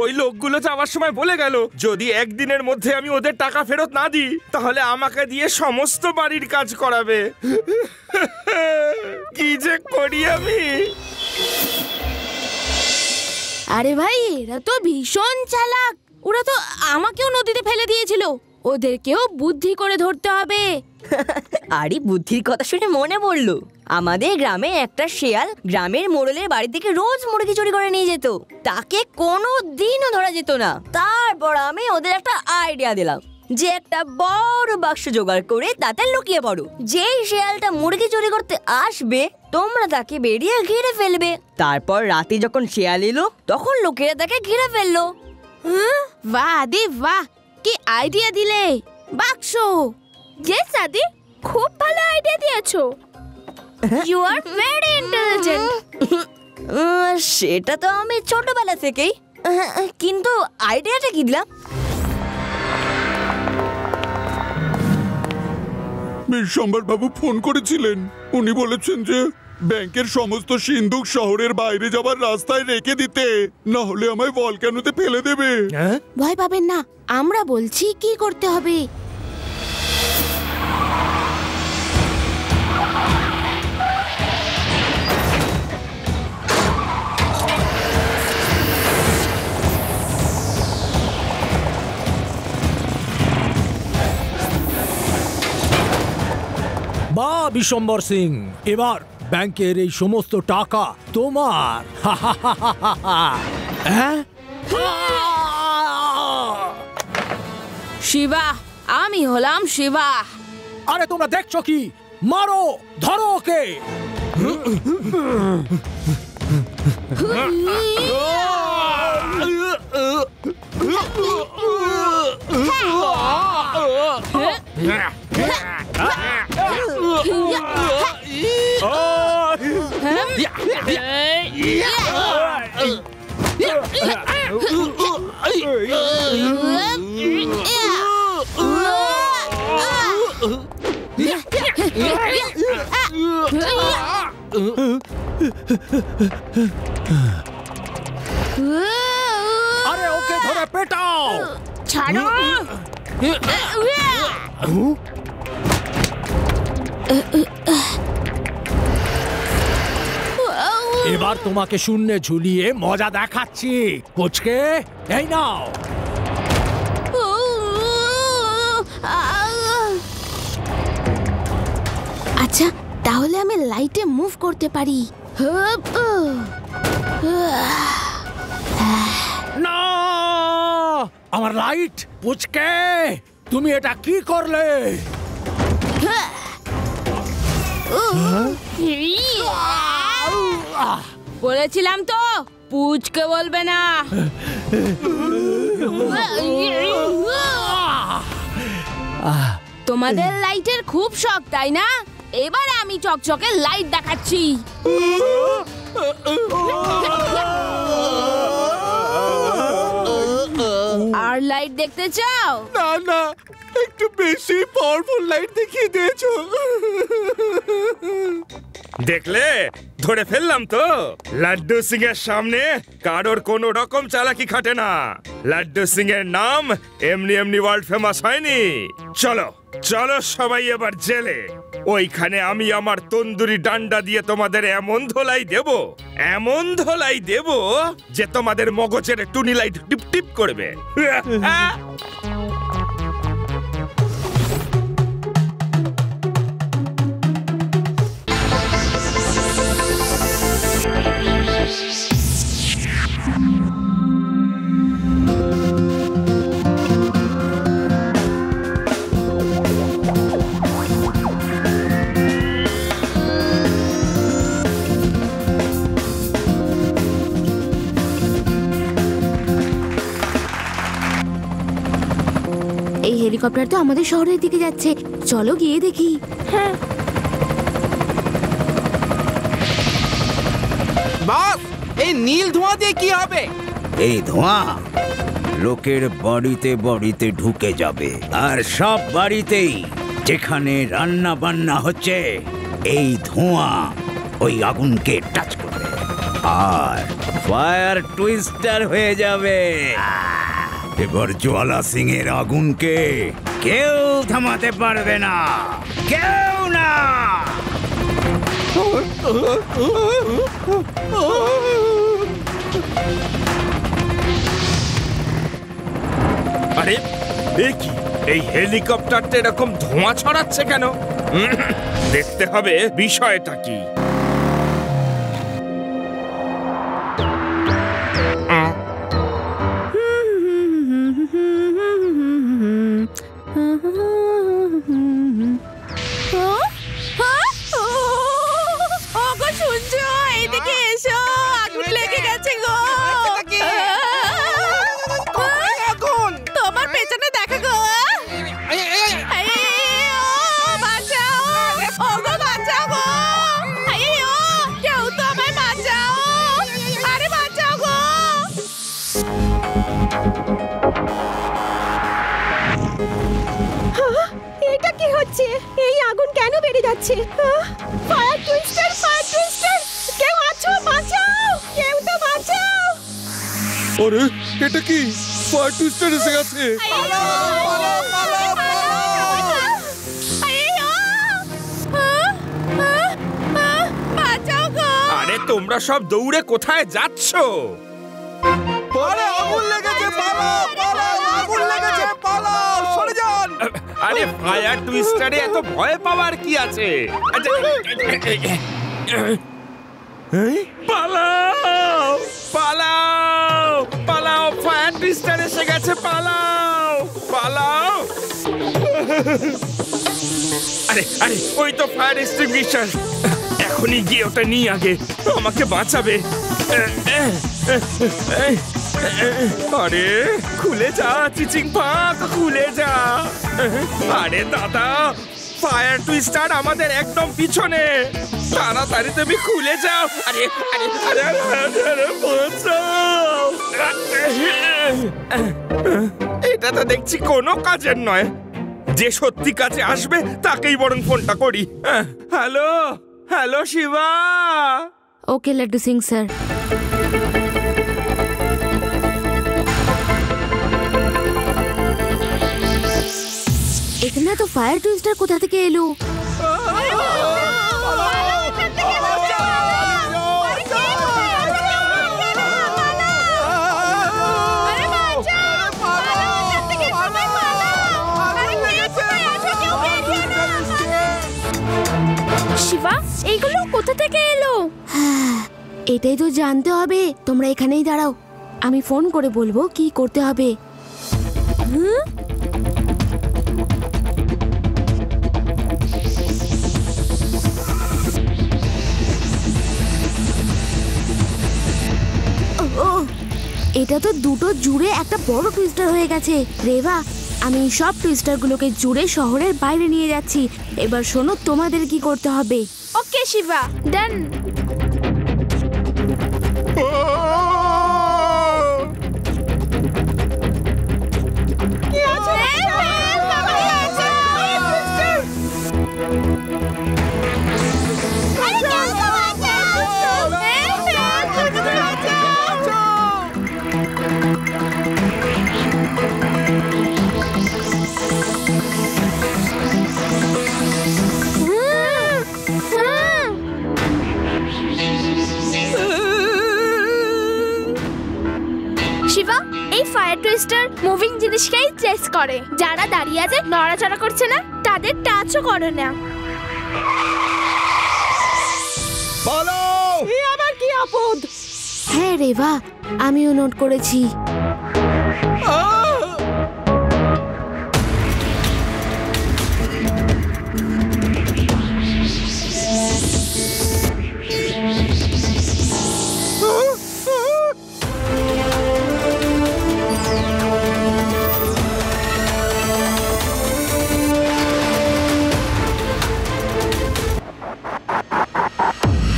ওই লোকগুলো যাওয়ার সময় বলে গেল, যদি একদিনের মধ্যে আমি ওদের টাকা ফেরত না দিই, তাহলে আমাকে দিয়ে সমস্ত বাড়ির কাজ করাবে। কি যে করি আমি। আরে ভাই, এরা তো ভীষণ চালাক। ওরা তো আমাকেও নদীতে ফেলে দিয়েছিল। ওদেরকেও বুদ্ধি করে ধরতে হবে। আরে বুদ্ধির কথা শুনে মনে পড়লো, আমাদের গ্রামে একটা শেয়াল গ্রামের মোড়লের বাড়ি থেকে রোজ মুরগি চুরি করে নিয়ে যেত। তাকে কোনো দিনও ধরা যেত না। তারপর আমি ওদের একটা আইডিয়া দিলাম যে একটা বড় বাক্স জোগাড় করে তাতে লুকিয়ে পড়ো। যেই শেয়ালটা মুরগি চুরি করতে আসবে, তোমরা তাকে বেরিয়ে ঘিরে ফেলবে। তারপর রাতে যখন শেয়াল এলো, তখন লোকেরা তাকে ঘিরে ফেললো। বাহ আদি বাহ, কি আইডিয়া দিলে! বাক্স! ইয়েস আদি, খুব ভালো আইডিয়া দিয়েছো। You are very intelligent. সেটা তো আমি ছোটবেলা থেকেই, কিন্তু আইডিয়াটা কি দিলাম? বিশ্বম্বর বাবু ফোন করেছিলেন। উনি বলেছেন যে ব্যাংকের সমস্ত সিন্ধুক শহরের বাইরে যাবার রাস্তায় রেখে দিতে, না হলে আমায় ভলক্যানোতে ফেলে দেবে। ভয় পাবেন না, আমরা বলছি কি করতে হবে। বিশ্বম্বর সিং, এবার ব্যাংকের এই সমস্ত টাকা তোমার। হ্যাঁ, শিবা, আমি হলাম শিবা। আরে তোমরা দেখছো কি? মারো, ধরো ওকে। আরে ওকে ধরে পেটাও। ছাড়ো। এবার তোমাকে শূন্যে ঝুলিয়ে মজা দেখাচ্ছি। পুচকে, এই নাও। আচ্ছা, তাহলে আমি লাইটে মুভ করতে পারি। না, আমার লাইট। পুচকে, তুমি এটা কি করলে? বলেছিলাম তো, পুচকে বলবে না। তোমাদের লাইটের খুব শখ, তাই না? এবারে আমি চকচকে লাইট দেখাচ্ছি। আর লাইট দেখতে চাও? না না, একটু বেশি পাওয়ারফুল লাইট দেখিয়ে দিয়েছো। দেখলে, ধরে ফেললাম তো। লাড্ডু সিং এর সামনে কারোর কোনো রকম চালাকি খাটে না। লাড্ডু সিং এর নাম এমনি এমনি ওয়ার্ল্ড ফেমাস হয়নি। চলো চলো সবাই এবার জেলে। ওইখানে আমি আমার তন্দুরি ডান্ডা দিয়ে তোমাদের এমন ধোলাই দেব যে তোমাদের মগজের টুনি লাইট টিপ টিপ করবে। এই হেলিকপ্টার তো আমাদের শহরের দিকে যাচ্ছে, চলো গিয়ে দেখি। হ্যাঁ। বস, এই নীল ধোঁয়া দিয়ে কি হবে? এই ধোঁয়া লোকের বাড়িতে বাড়িতে ঢুকে যাবে, আর সব বাড়িতেই যেখানে রান্না বান্না হচ্ছে এই ধোঁয়া ওই আগুনকে টাচ করবে আর ফায়ার টুইস্টার হয়ে যাবে। এবার জ্বালা সিং এর আগুনকে কেউ থামাতে পারবে না, কেউ না। আরে এ কি, এই হেলিকপ্টারটা এরকম ধোঁয়া ছড়াচ্ছে কেন? দেখতে হবে বিষয়টা কি। শুনছো? এইদিকে এসো, আগুন লেগে গেছে গো। তোমার পেছনে দেখো গো। বাঁচাও, ওগো বাঁচাও গো। কেউ তো আমায় বাঁচাও। আরে বাঁচাও গো। এটা কি হচ্ছে? এই আগুন কেন বেড়ে যাচ্ছে? ফায়ার টুইস্টার, ফায়ার টুইস্টার, কেউ আছো? বাঁচাও, কেউ তো বাঁচাও। আরে এটা কি? ফায়ার টুইস্টার এসে গেছে। আরে তোমরা সব দৌড়ে কোথায় যাচ্ছ? আরে আগুন লেগেছে, পালাও, পালাও, আগুন লেগেছে, পালাও, সরে যান। আরে ফায়ার টুইস্টারে এত ভয় পাওয়ার কি আছে? পালাও পালাও পালাও, ফায়ার টুইস্টার এসে গেছে, পালাও পালাও। আরে আরে ওই তো ফায়ার এক্সটিংগুইশার, এখনই গিয়ে ওটা নিয়ে আগে, আমাকে বাঁচাবে। আরে খুলে যা চিচিং পাক, খুলে যা। আরে দাদা, ফায়ার টুইস্টার আমাদের একদম পিছনে, তাড়াতাড়ি তুমি খুলে যাও। আরে আরে আরে আরে বাঁচাও। এটা তো দেখছি কোনো কাজের নয়, যে সত্যি কাজে আসবে তাকেই বরং ফোনটা করি। Hello hello Shiba. Okay Laddu Singh sir. এখানে তো ফায়ার টুইস্টার কোথা থেকে এলো? শিবা, এইগুলো কোথা থেকে এলো? এটাই তো জানতে হবে। তোমরা এখানেই দাঁড়াও, আমি ফোন করে বলবো কি করতে হবে। এটা তো দুটো জুড়ে একটা বড় টুইস্টার হয়ে গেছে। রেভা, আমি সব টুইস্টারগুলোকে জুড়ে শহরের বাইরে নিয়ে যাচ্ছি। এবার শোনো তোমাদের কি করতে হবে। ওকে শিবা, ডান। শিবা, এই ফায়ার টুইস্টার মুভিং জিনিসকেই চেস করে। যারা দাঁড়িয়ে আছে, নড়াচড়া করছে না, তাদের টাচও করে না। বলো, এ আবার কি আপদ? হ্যাঁ রেভা, আমিও নোট করেছি।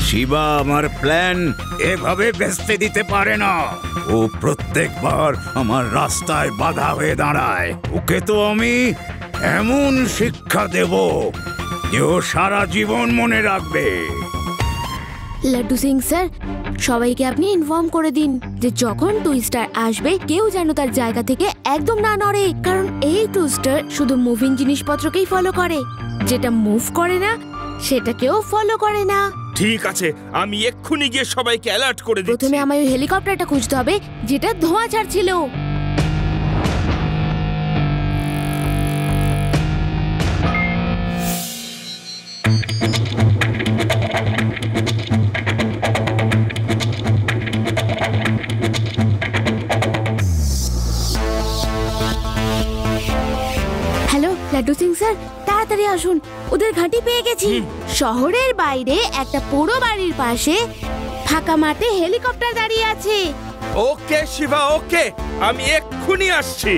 শিবা আমার প্ল্যান এভাবে ভেস্তে দিতে পারে না। ও প্রত্যেকবার আমার রাস্তায় বাধা হয়ে দাঁড়ায়। ওকে তো আমি এমন শিক্ষা দেব যে ও সারা জীবন মনে রাখবে। লাড্ডু সিং স্যার, সবাইকে আপনি ইনফর্ম করে দিন যে যখন টুইস্টার আসবে কেউ যেন তার জায়গা থেকে একদম না নড়ে, কারণ এই টুইস্টার শুধু মুভিং জিনিসপত্রকেই ফলো করে, যেটা মুভ করে না সেটাকেও ফলো করে না। ঠিক আছে, আমি এক্ষুনি গিয়ে সবাইকে অ্যালার্ট করে দিচ্ছি। প্রথমে আমায় ওই হেলিকপ্টারটা খুঁজতে হবে যেটা ধোঁয়া ছাড়ছিল। হ্যালো লাড্ডু সিং স্যার, তাড়াতাড়ি আসুন, ওদের ঘাঁটি পেয়ে গেছি। শহরের বাইরে একটা পোড়ো বাড়ির পাশে ফাঁকা মাঠে হেলিকপ্টার দাঁড়িয়ে আছে। ওকে শিবা, ওকে, আমি এক্ষুনি আসছি।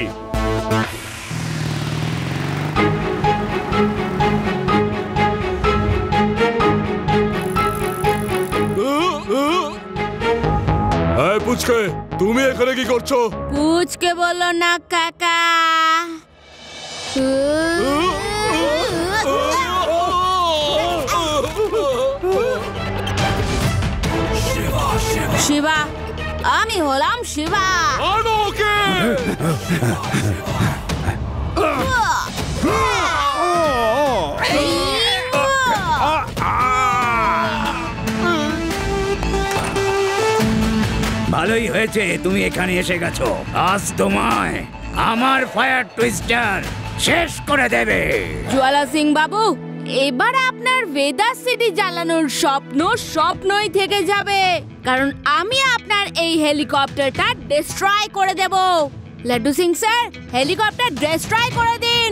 এই পুচকে, তুমি এখানে কি করছো? পুচকে বলো না কাকা। শিবা, আমি হলাম শিবা। ভালোই হয়েছে তুমি এখানে এসে গেছো। আজ তোমায় আমার ফায়ার টুইস্টার শেষ করে দেবে। জোয়ালা সিং বাবু, এবার আপনার ভেদাস সিটি জ্বালানোর স্বপ্ন স্বপ্নই থেকে যাবে, কারণ আমি আপনার এই হেলিকপ্টারটা ডিস্ট্রয় করে দেব। Laddu Singh sir, helicopter destroy করে দিন।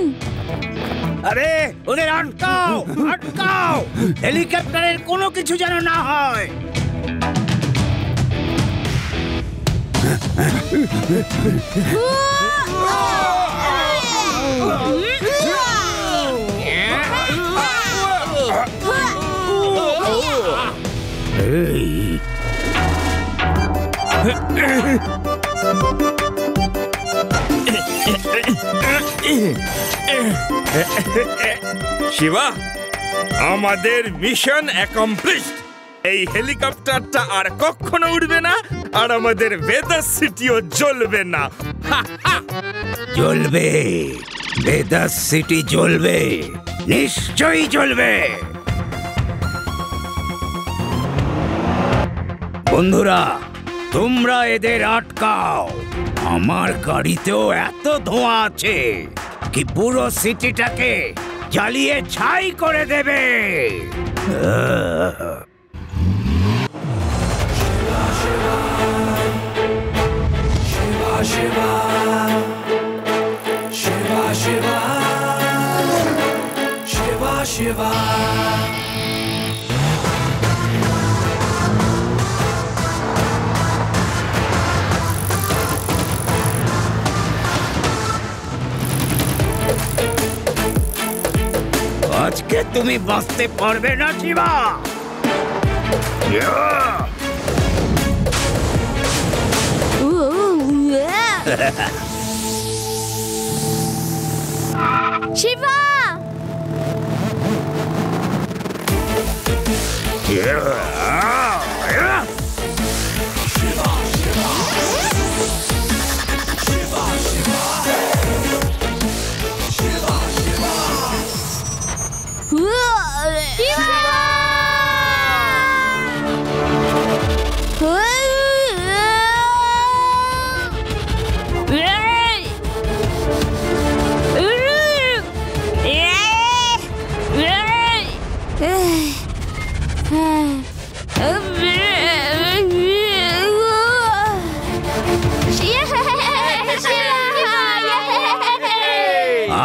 আরে ওদের আটকাও, আটকাও, হেলিকপ্টারের কোনো কিছু যেন না হয়। শিবা, আমাদের মিশন অ্যাকমপ্লিশড। এই হেলিকপ্টারটা আর কখনো উড়বে না, আর আমাদের ভেদাস সিটিও জ্বলবে না। জ্বলবে, ভেদাস সিটি জ্বলবে, নিশ্চয়ই জ্বলবে। বন্ধুরা, তোমরা এদের আটকাও। আমার গাড়িতেও এত ধোঁয়া আছে কি পুরো সিটিটাকে জ্বালিয়ে ছাই করে দেবে। Shiva, Shiva, Shiva, Shiva, Shiva. আজকে তুমি বাঁচতে পারবে না শিবা। শিবা,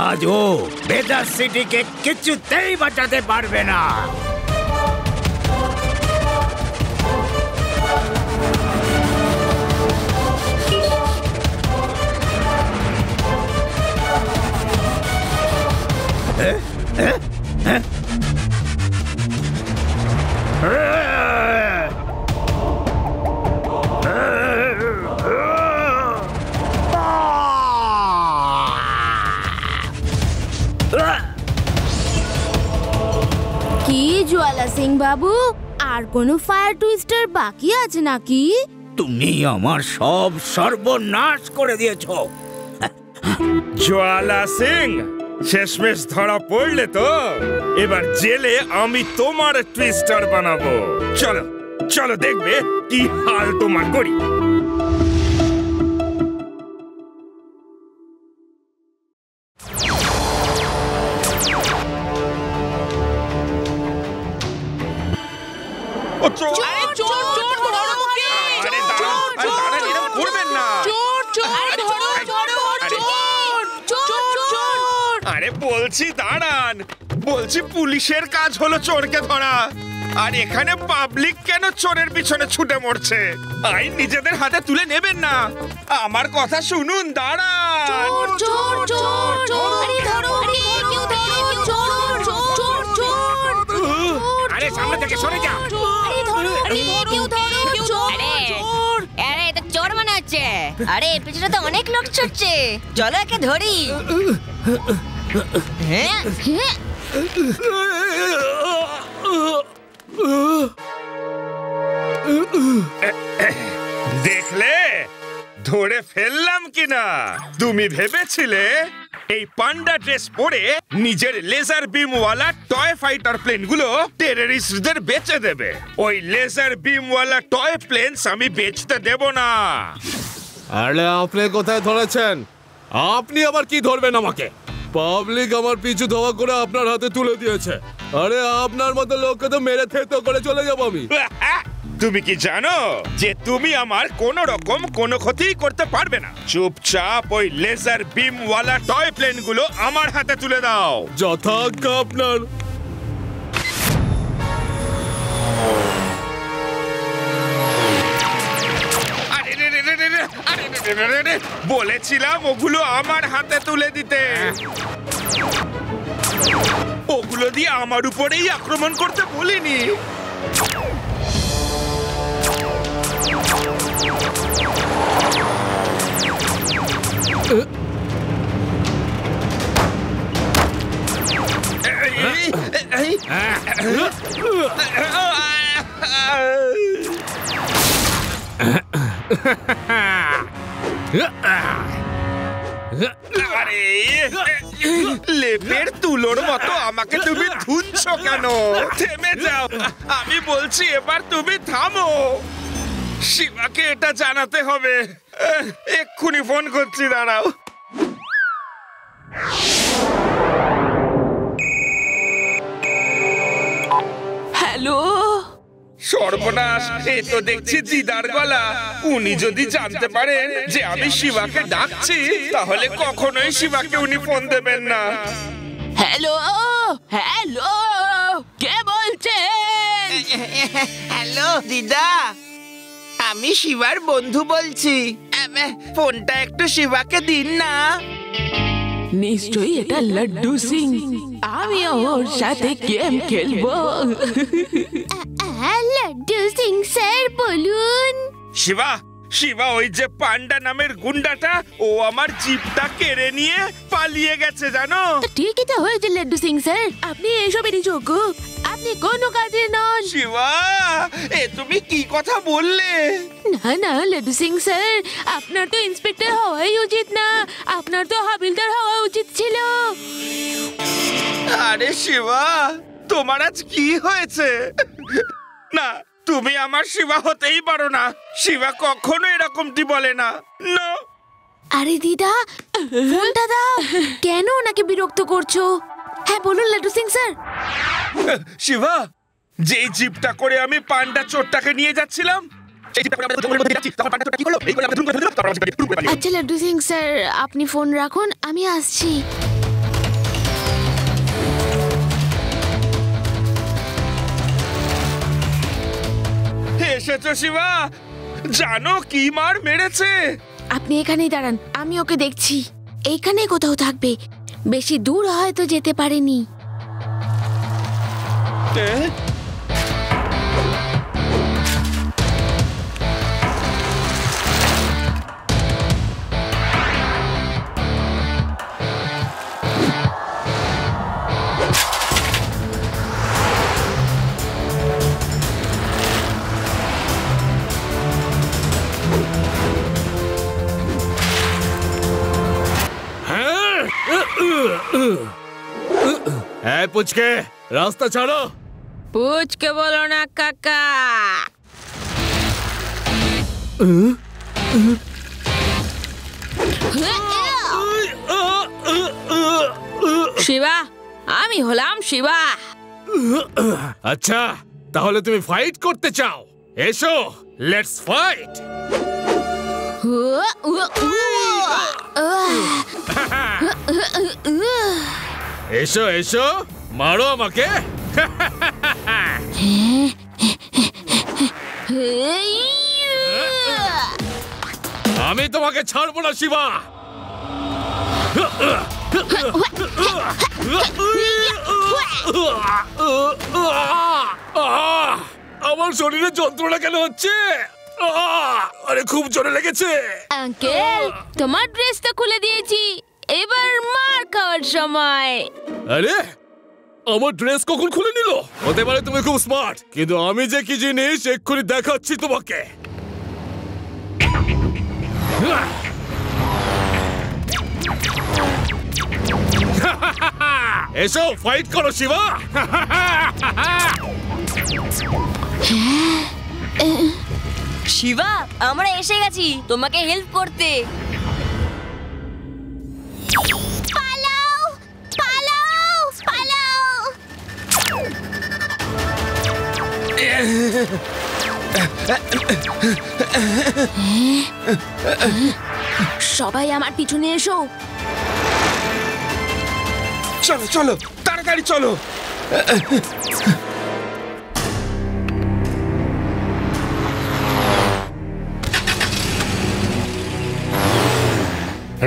আজ ও ভেদাস সিটিকে কিছুতেই বাঁচাতে পারবে না। কি জোয়ালা সিং বাবু, আর কোনো ফায়ার টুইস্টার বাকি আছে নাকি? তুমি আমার সব সর্বনাশ করে দিয়েছো। জোয়ালা সিং, শেষমেশ ধরা পড়লে তো। এবার জেলে আমি তোমার টুইস্টার বানাবো। চলো চলো, দেখবে কি হাল তোমার করি। আরে বলছি দাঁড়ান, বলছি পুলিশের কাজ হলো চোরকে ধরা, আর এখানে পাবলিক কেন চোরের পিছনে ছুটে মরছে? আইন নিজেদের হাতে তুলে নেবেন না, আমার কথা শুনুন। দাঁড়ান, আরে সামনে থেকে সরে যা। চোর মনে হচ্ছে। আরে পিছনে তো অনেক লোক ছুটছে, চলো একে ধরি। দেখলে ধরে ফেললাম কিনা? তুমি ভেবেছিলে এই পান্ডা ড্রেস পরে নিজের লেজার বিমওয়ালা টয় ফাইটার প্লেনগুলো টেররিস্টদের বেচে দেবে। ওই লেজার বিমওয়ালা টয় প্লেনস আমি বেচতে দেব না। আরে আপনি কোথায় ধরেছেন? আপনি আবার কি ধরবেন আমাকে? পাবলিক আমার পিছু ধাওয়া করে আপনার হাতে তুলে দিয়েছে। আরে আপনার মতো লোককে তো মেরে থেতো করে চলে যাবো আমি। তুমি কি জানো যে তুমি আমার কোনো রকম কোনো ক্ষতি করতে পারবে না? চুপচাপ ওই লেজার বিম ওয়ালা টয় প্লেন গুলো আমার হাতে তুলে দাও। যথাজ্ঞা আপনার। বলেছিলাম ওগুলো আমার হাতে তুলে দিতে। ওগুলো দিয়ে আমার উপরেই আক্রমণ করতে বলিনি। আরে লেপের তুলোর মতো আমাকে তুমি ধুনছো কেন? থেমে যাও, আমি বলছি এবার তুমি থামো। শিবাকে এটা জানাতে হবে। এক্ষুনি ফোন করছি, দাঁড়াও। হ্যালো। সর্বনাশ, এ তো দেখছি দিদার গলা। উনি যদি জানতে পারেন যে আমি শিবাকে ডাকছি, তাহলে কখনোই শিবাকে উনি ফোন দেবেন না। হ্যালো হ্যালো, কে বলছেন? হ্যালো দিদা, আমি শিবার বন্ধু বলছি। ফোনটা একটু শিবাকে দিন না। নিশ্চয়ই এটা লাড্ডু সিং। আমি ওর সাথে গেম খেলবো। লাড্ডু সিং স্যার বলুন। শিবা, শিবা, ওই যে পান্ডা নামের গুন্ডাটা, ও আমার জিপটা কেড়ে নিয়ে পালিয়ে গেছে জানো। ঠিকই তো হয়েছে লাড্ডু সিং স্যার, আপনি এসবেরই যোগ্য। আপনি কোনো কাজে নন। শিবা, এ তুমি কি কথা বললে? না না লাড্ডু সিং স্যার, আপনার তো ইন্সপেক্টর হওয়াই উচিত না, আপনার তো হাবিলদার হওয়া উচিত ছিল। আরে শিবা, তোমার আজ কি হয়েছে? না, তুমি আমার শিবা হতেই পারো না। শিবা কখনো এরকমটি বলে না। নো। আরে দিদা, ফোনটা দাও। কেন ওনাকে বিরক্ত করছো? হ্যাঁ বলুন লাড্ডু সিং স্যার। শিবা, যেই জিপটা করে আমি পান্ডা চোরটাকে নিয়ে যাচ্ছিলাম, আচ্ছা লাড্ডু সিং স্যার, আপনি ফোন রাখুন, আমি আসছি। এসেছো শিবা? জানো কি মার মেরেছে? আপনি এখানেই দাঁড়ান, আমি ওকে দেখছি। এইখানে কোথাও থাকবে, বেশি দূর হয়তো যেতে পারেনি। হ্যাঁ পুচকে, রাস্তা ছাড়ো। পুচকে বলো না কাকা। শিবা, আমি হলাম শিবা। আচ্ছা, তাহলে তুমি ফাইট করতে চাও? এসো, লেটস ফাইট। এসো এসো, মারো আমাকে। আমি তোমাকে ছাড়বো না শিবা। আমার শরীরে যন্ত্রণা কেন হচ্ছে? আরে খুব জোরে লেগেছে। আঙ্কেল, তোমার ড্রেসটা খুলে দিয়েছি, এবার মার খাওয়ার সময়। আরে আমার ড্রেস কখন খুলে নিল? হতে পারে তুমি খুব স্মার্ট, কিন্তু আমি যে কি জিনিস এক্ষুনি দেখাচ্ছি তোমাকে। এসো ফাইট করো শিবা। শিবা, আমরা এসে গেছি তোমাকে হেল্প করতে। পালাও সবাই আমার পিছনে এসো। চলো চলো তাড়াতাড়ি চলো।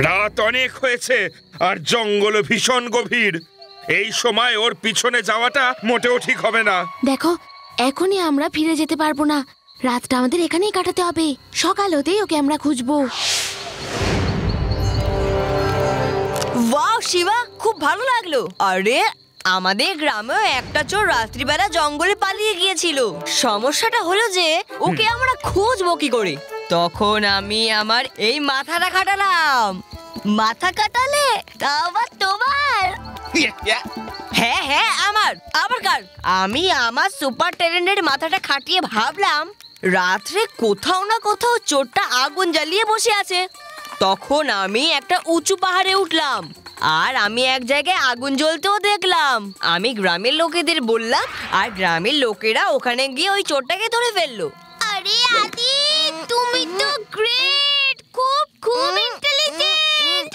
রাত অনেক হয়েছে আর জঙ্গল ভীষণ গভীর। এই সময় ওর পিছনে যাওয়াটা মোটেও ঠিক হবে না। দেখো, এখনই আমরা ফিরে যেতে পারবো না। রাতটা আমাদের এখানেই কাটাতে হবে। সকাল হতেই ওকে আমরা খুঁজবো। ওয়াও শিবা, খুব ভালো লাগলো। আরে আমাদের গ্রামেও একটা চোর রাত্রিবেলা জঙ্গলে পালিয়ে গিয়েছিল। সমস্যাটা হলো যে ওকে আমরা খুঁজবো কি করে। তখন আমি আমার এই মাথাটা খাটালাম। মাথা কাটালে তা আবার তোমার? হ্যাঁ হ্যাঁ আমার। আবার কার? আমি আমার সুপার ট্যালেন্টের মাথাটা খাটিয়ে ভাবলাম রাত্রে কোথাও না কোথাও চোরটা আগুন জ্বালিয়ে বসে আছে। তখন আমি একটা উঁচু পাহাড়ে উঠলাম আর আমি এক জায়গায় আগুন জ্বলতেও দেখলাম। আমি গ্রামের লোকেদের বললাম আর গ্রামের লোকেরা ওখানে গিয়ে ওই চোরটাকে ধরে ফেললো। আরে আদি, তুমি তো গ্রেট, খুব খুব ইন্টেলিজেন্ট।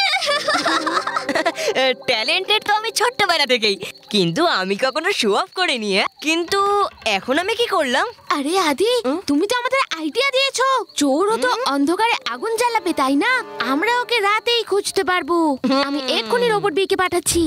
ট্যালেন্টেড তো আমি ছোট্টবেলা থেকেই, কিন্তু আমি কখনো শো অফ করিনি। কিন্তু এখন আমি কি করলাম? আরে আদি, তুমি তো আমাদের আইডিয়া দিয়েছো। চোরও তো অন্ধকারে আগুন জ্বালাবে, তাই না? আমরা ওকে রাতেই খুঁজতে পারবো। আমি এক্ষুনি রোবট বিকে পাঠাচ্ছি।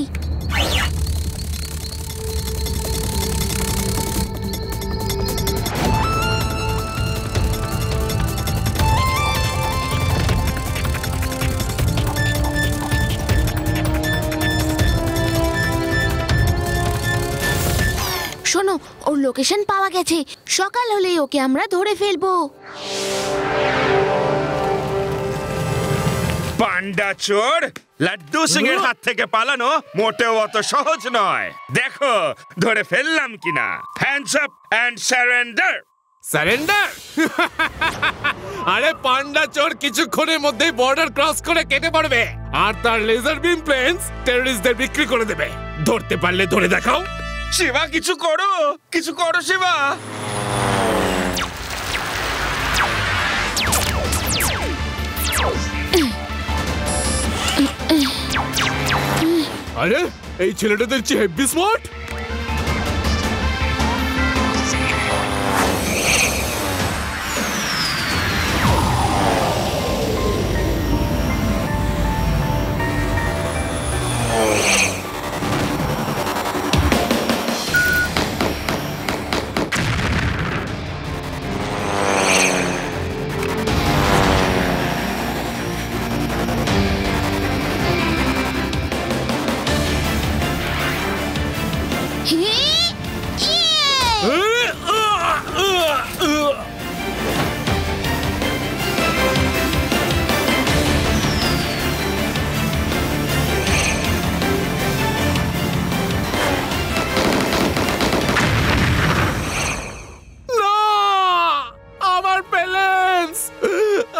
শোনো, ওর লোকেশন পাওয়া গেছে। সকাল হলেই ওকে আমরা ধরে ফেলবো। পান্ডা চোর লাড্ডু সিং এর হাত থেকে পালানো মোটেও অত সহজ নয়। দেখো ধরে ফেললাম কিনা। Hands up and surrender. Surrender? আরে পান্ডা চোর কিছুক্ষণের মধ্যেই বর্ডার ক্রস করে কেটে পড়বে আর তার লেজার বিম প্লেনস টেররিস্টদের বিক্রি করে দেবে। ধরতে পারলে ধরে দেখাও। শিবা কিছু করো, কিছু করো শিবা। আরে এই ছেলেটাদের চেয়ে হেভি স্মার্ট।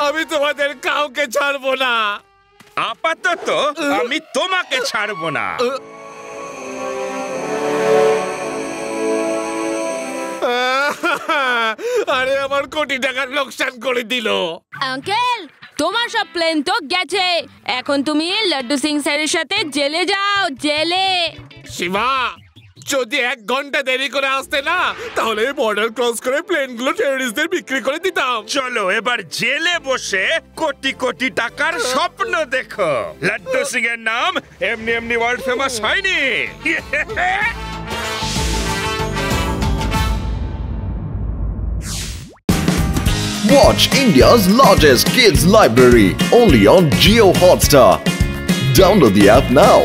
আমি তোমাদের কাউকে ছাড়বো না। আপাতত আমি তোমাকে ছাড়বো না। আরে আমার কোটি টাকার লোকসান করে দিল। আঙ্কেল, তোমার সব প্লেন তো গেছে। এখন তুমি লাড্ডু সিং স্যারের সাথে জেলে যাও, জেলে। শিবা, যদি 1 ঘন্টা দেরি করে আসতে না তাহলে বর্ডার ক্রস করে প্লেনগুলো টেররিস্টদের বিক্রি করে দিতাম। চলো এবার জেলে বসে কোটি কোটি টাকার স্বপ্ন দেখো। লাড্ডু সিং এর নাম এমনি এমনি ওয়ার্ল্ড ফেমাস হয়নি। Watch India's largest kids library only on Jio Hotstar. Download the app now.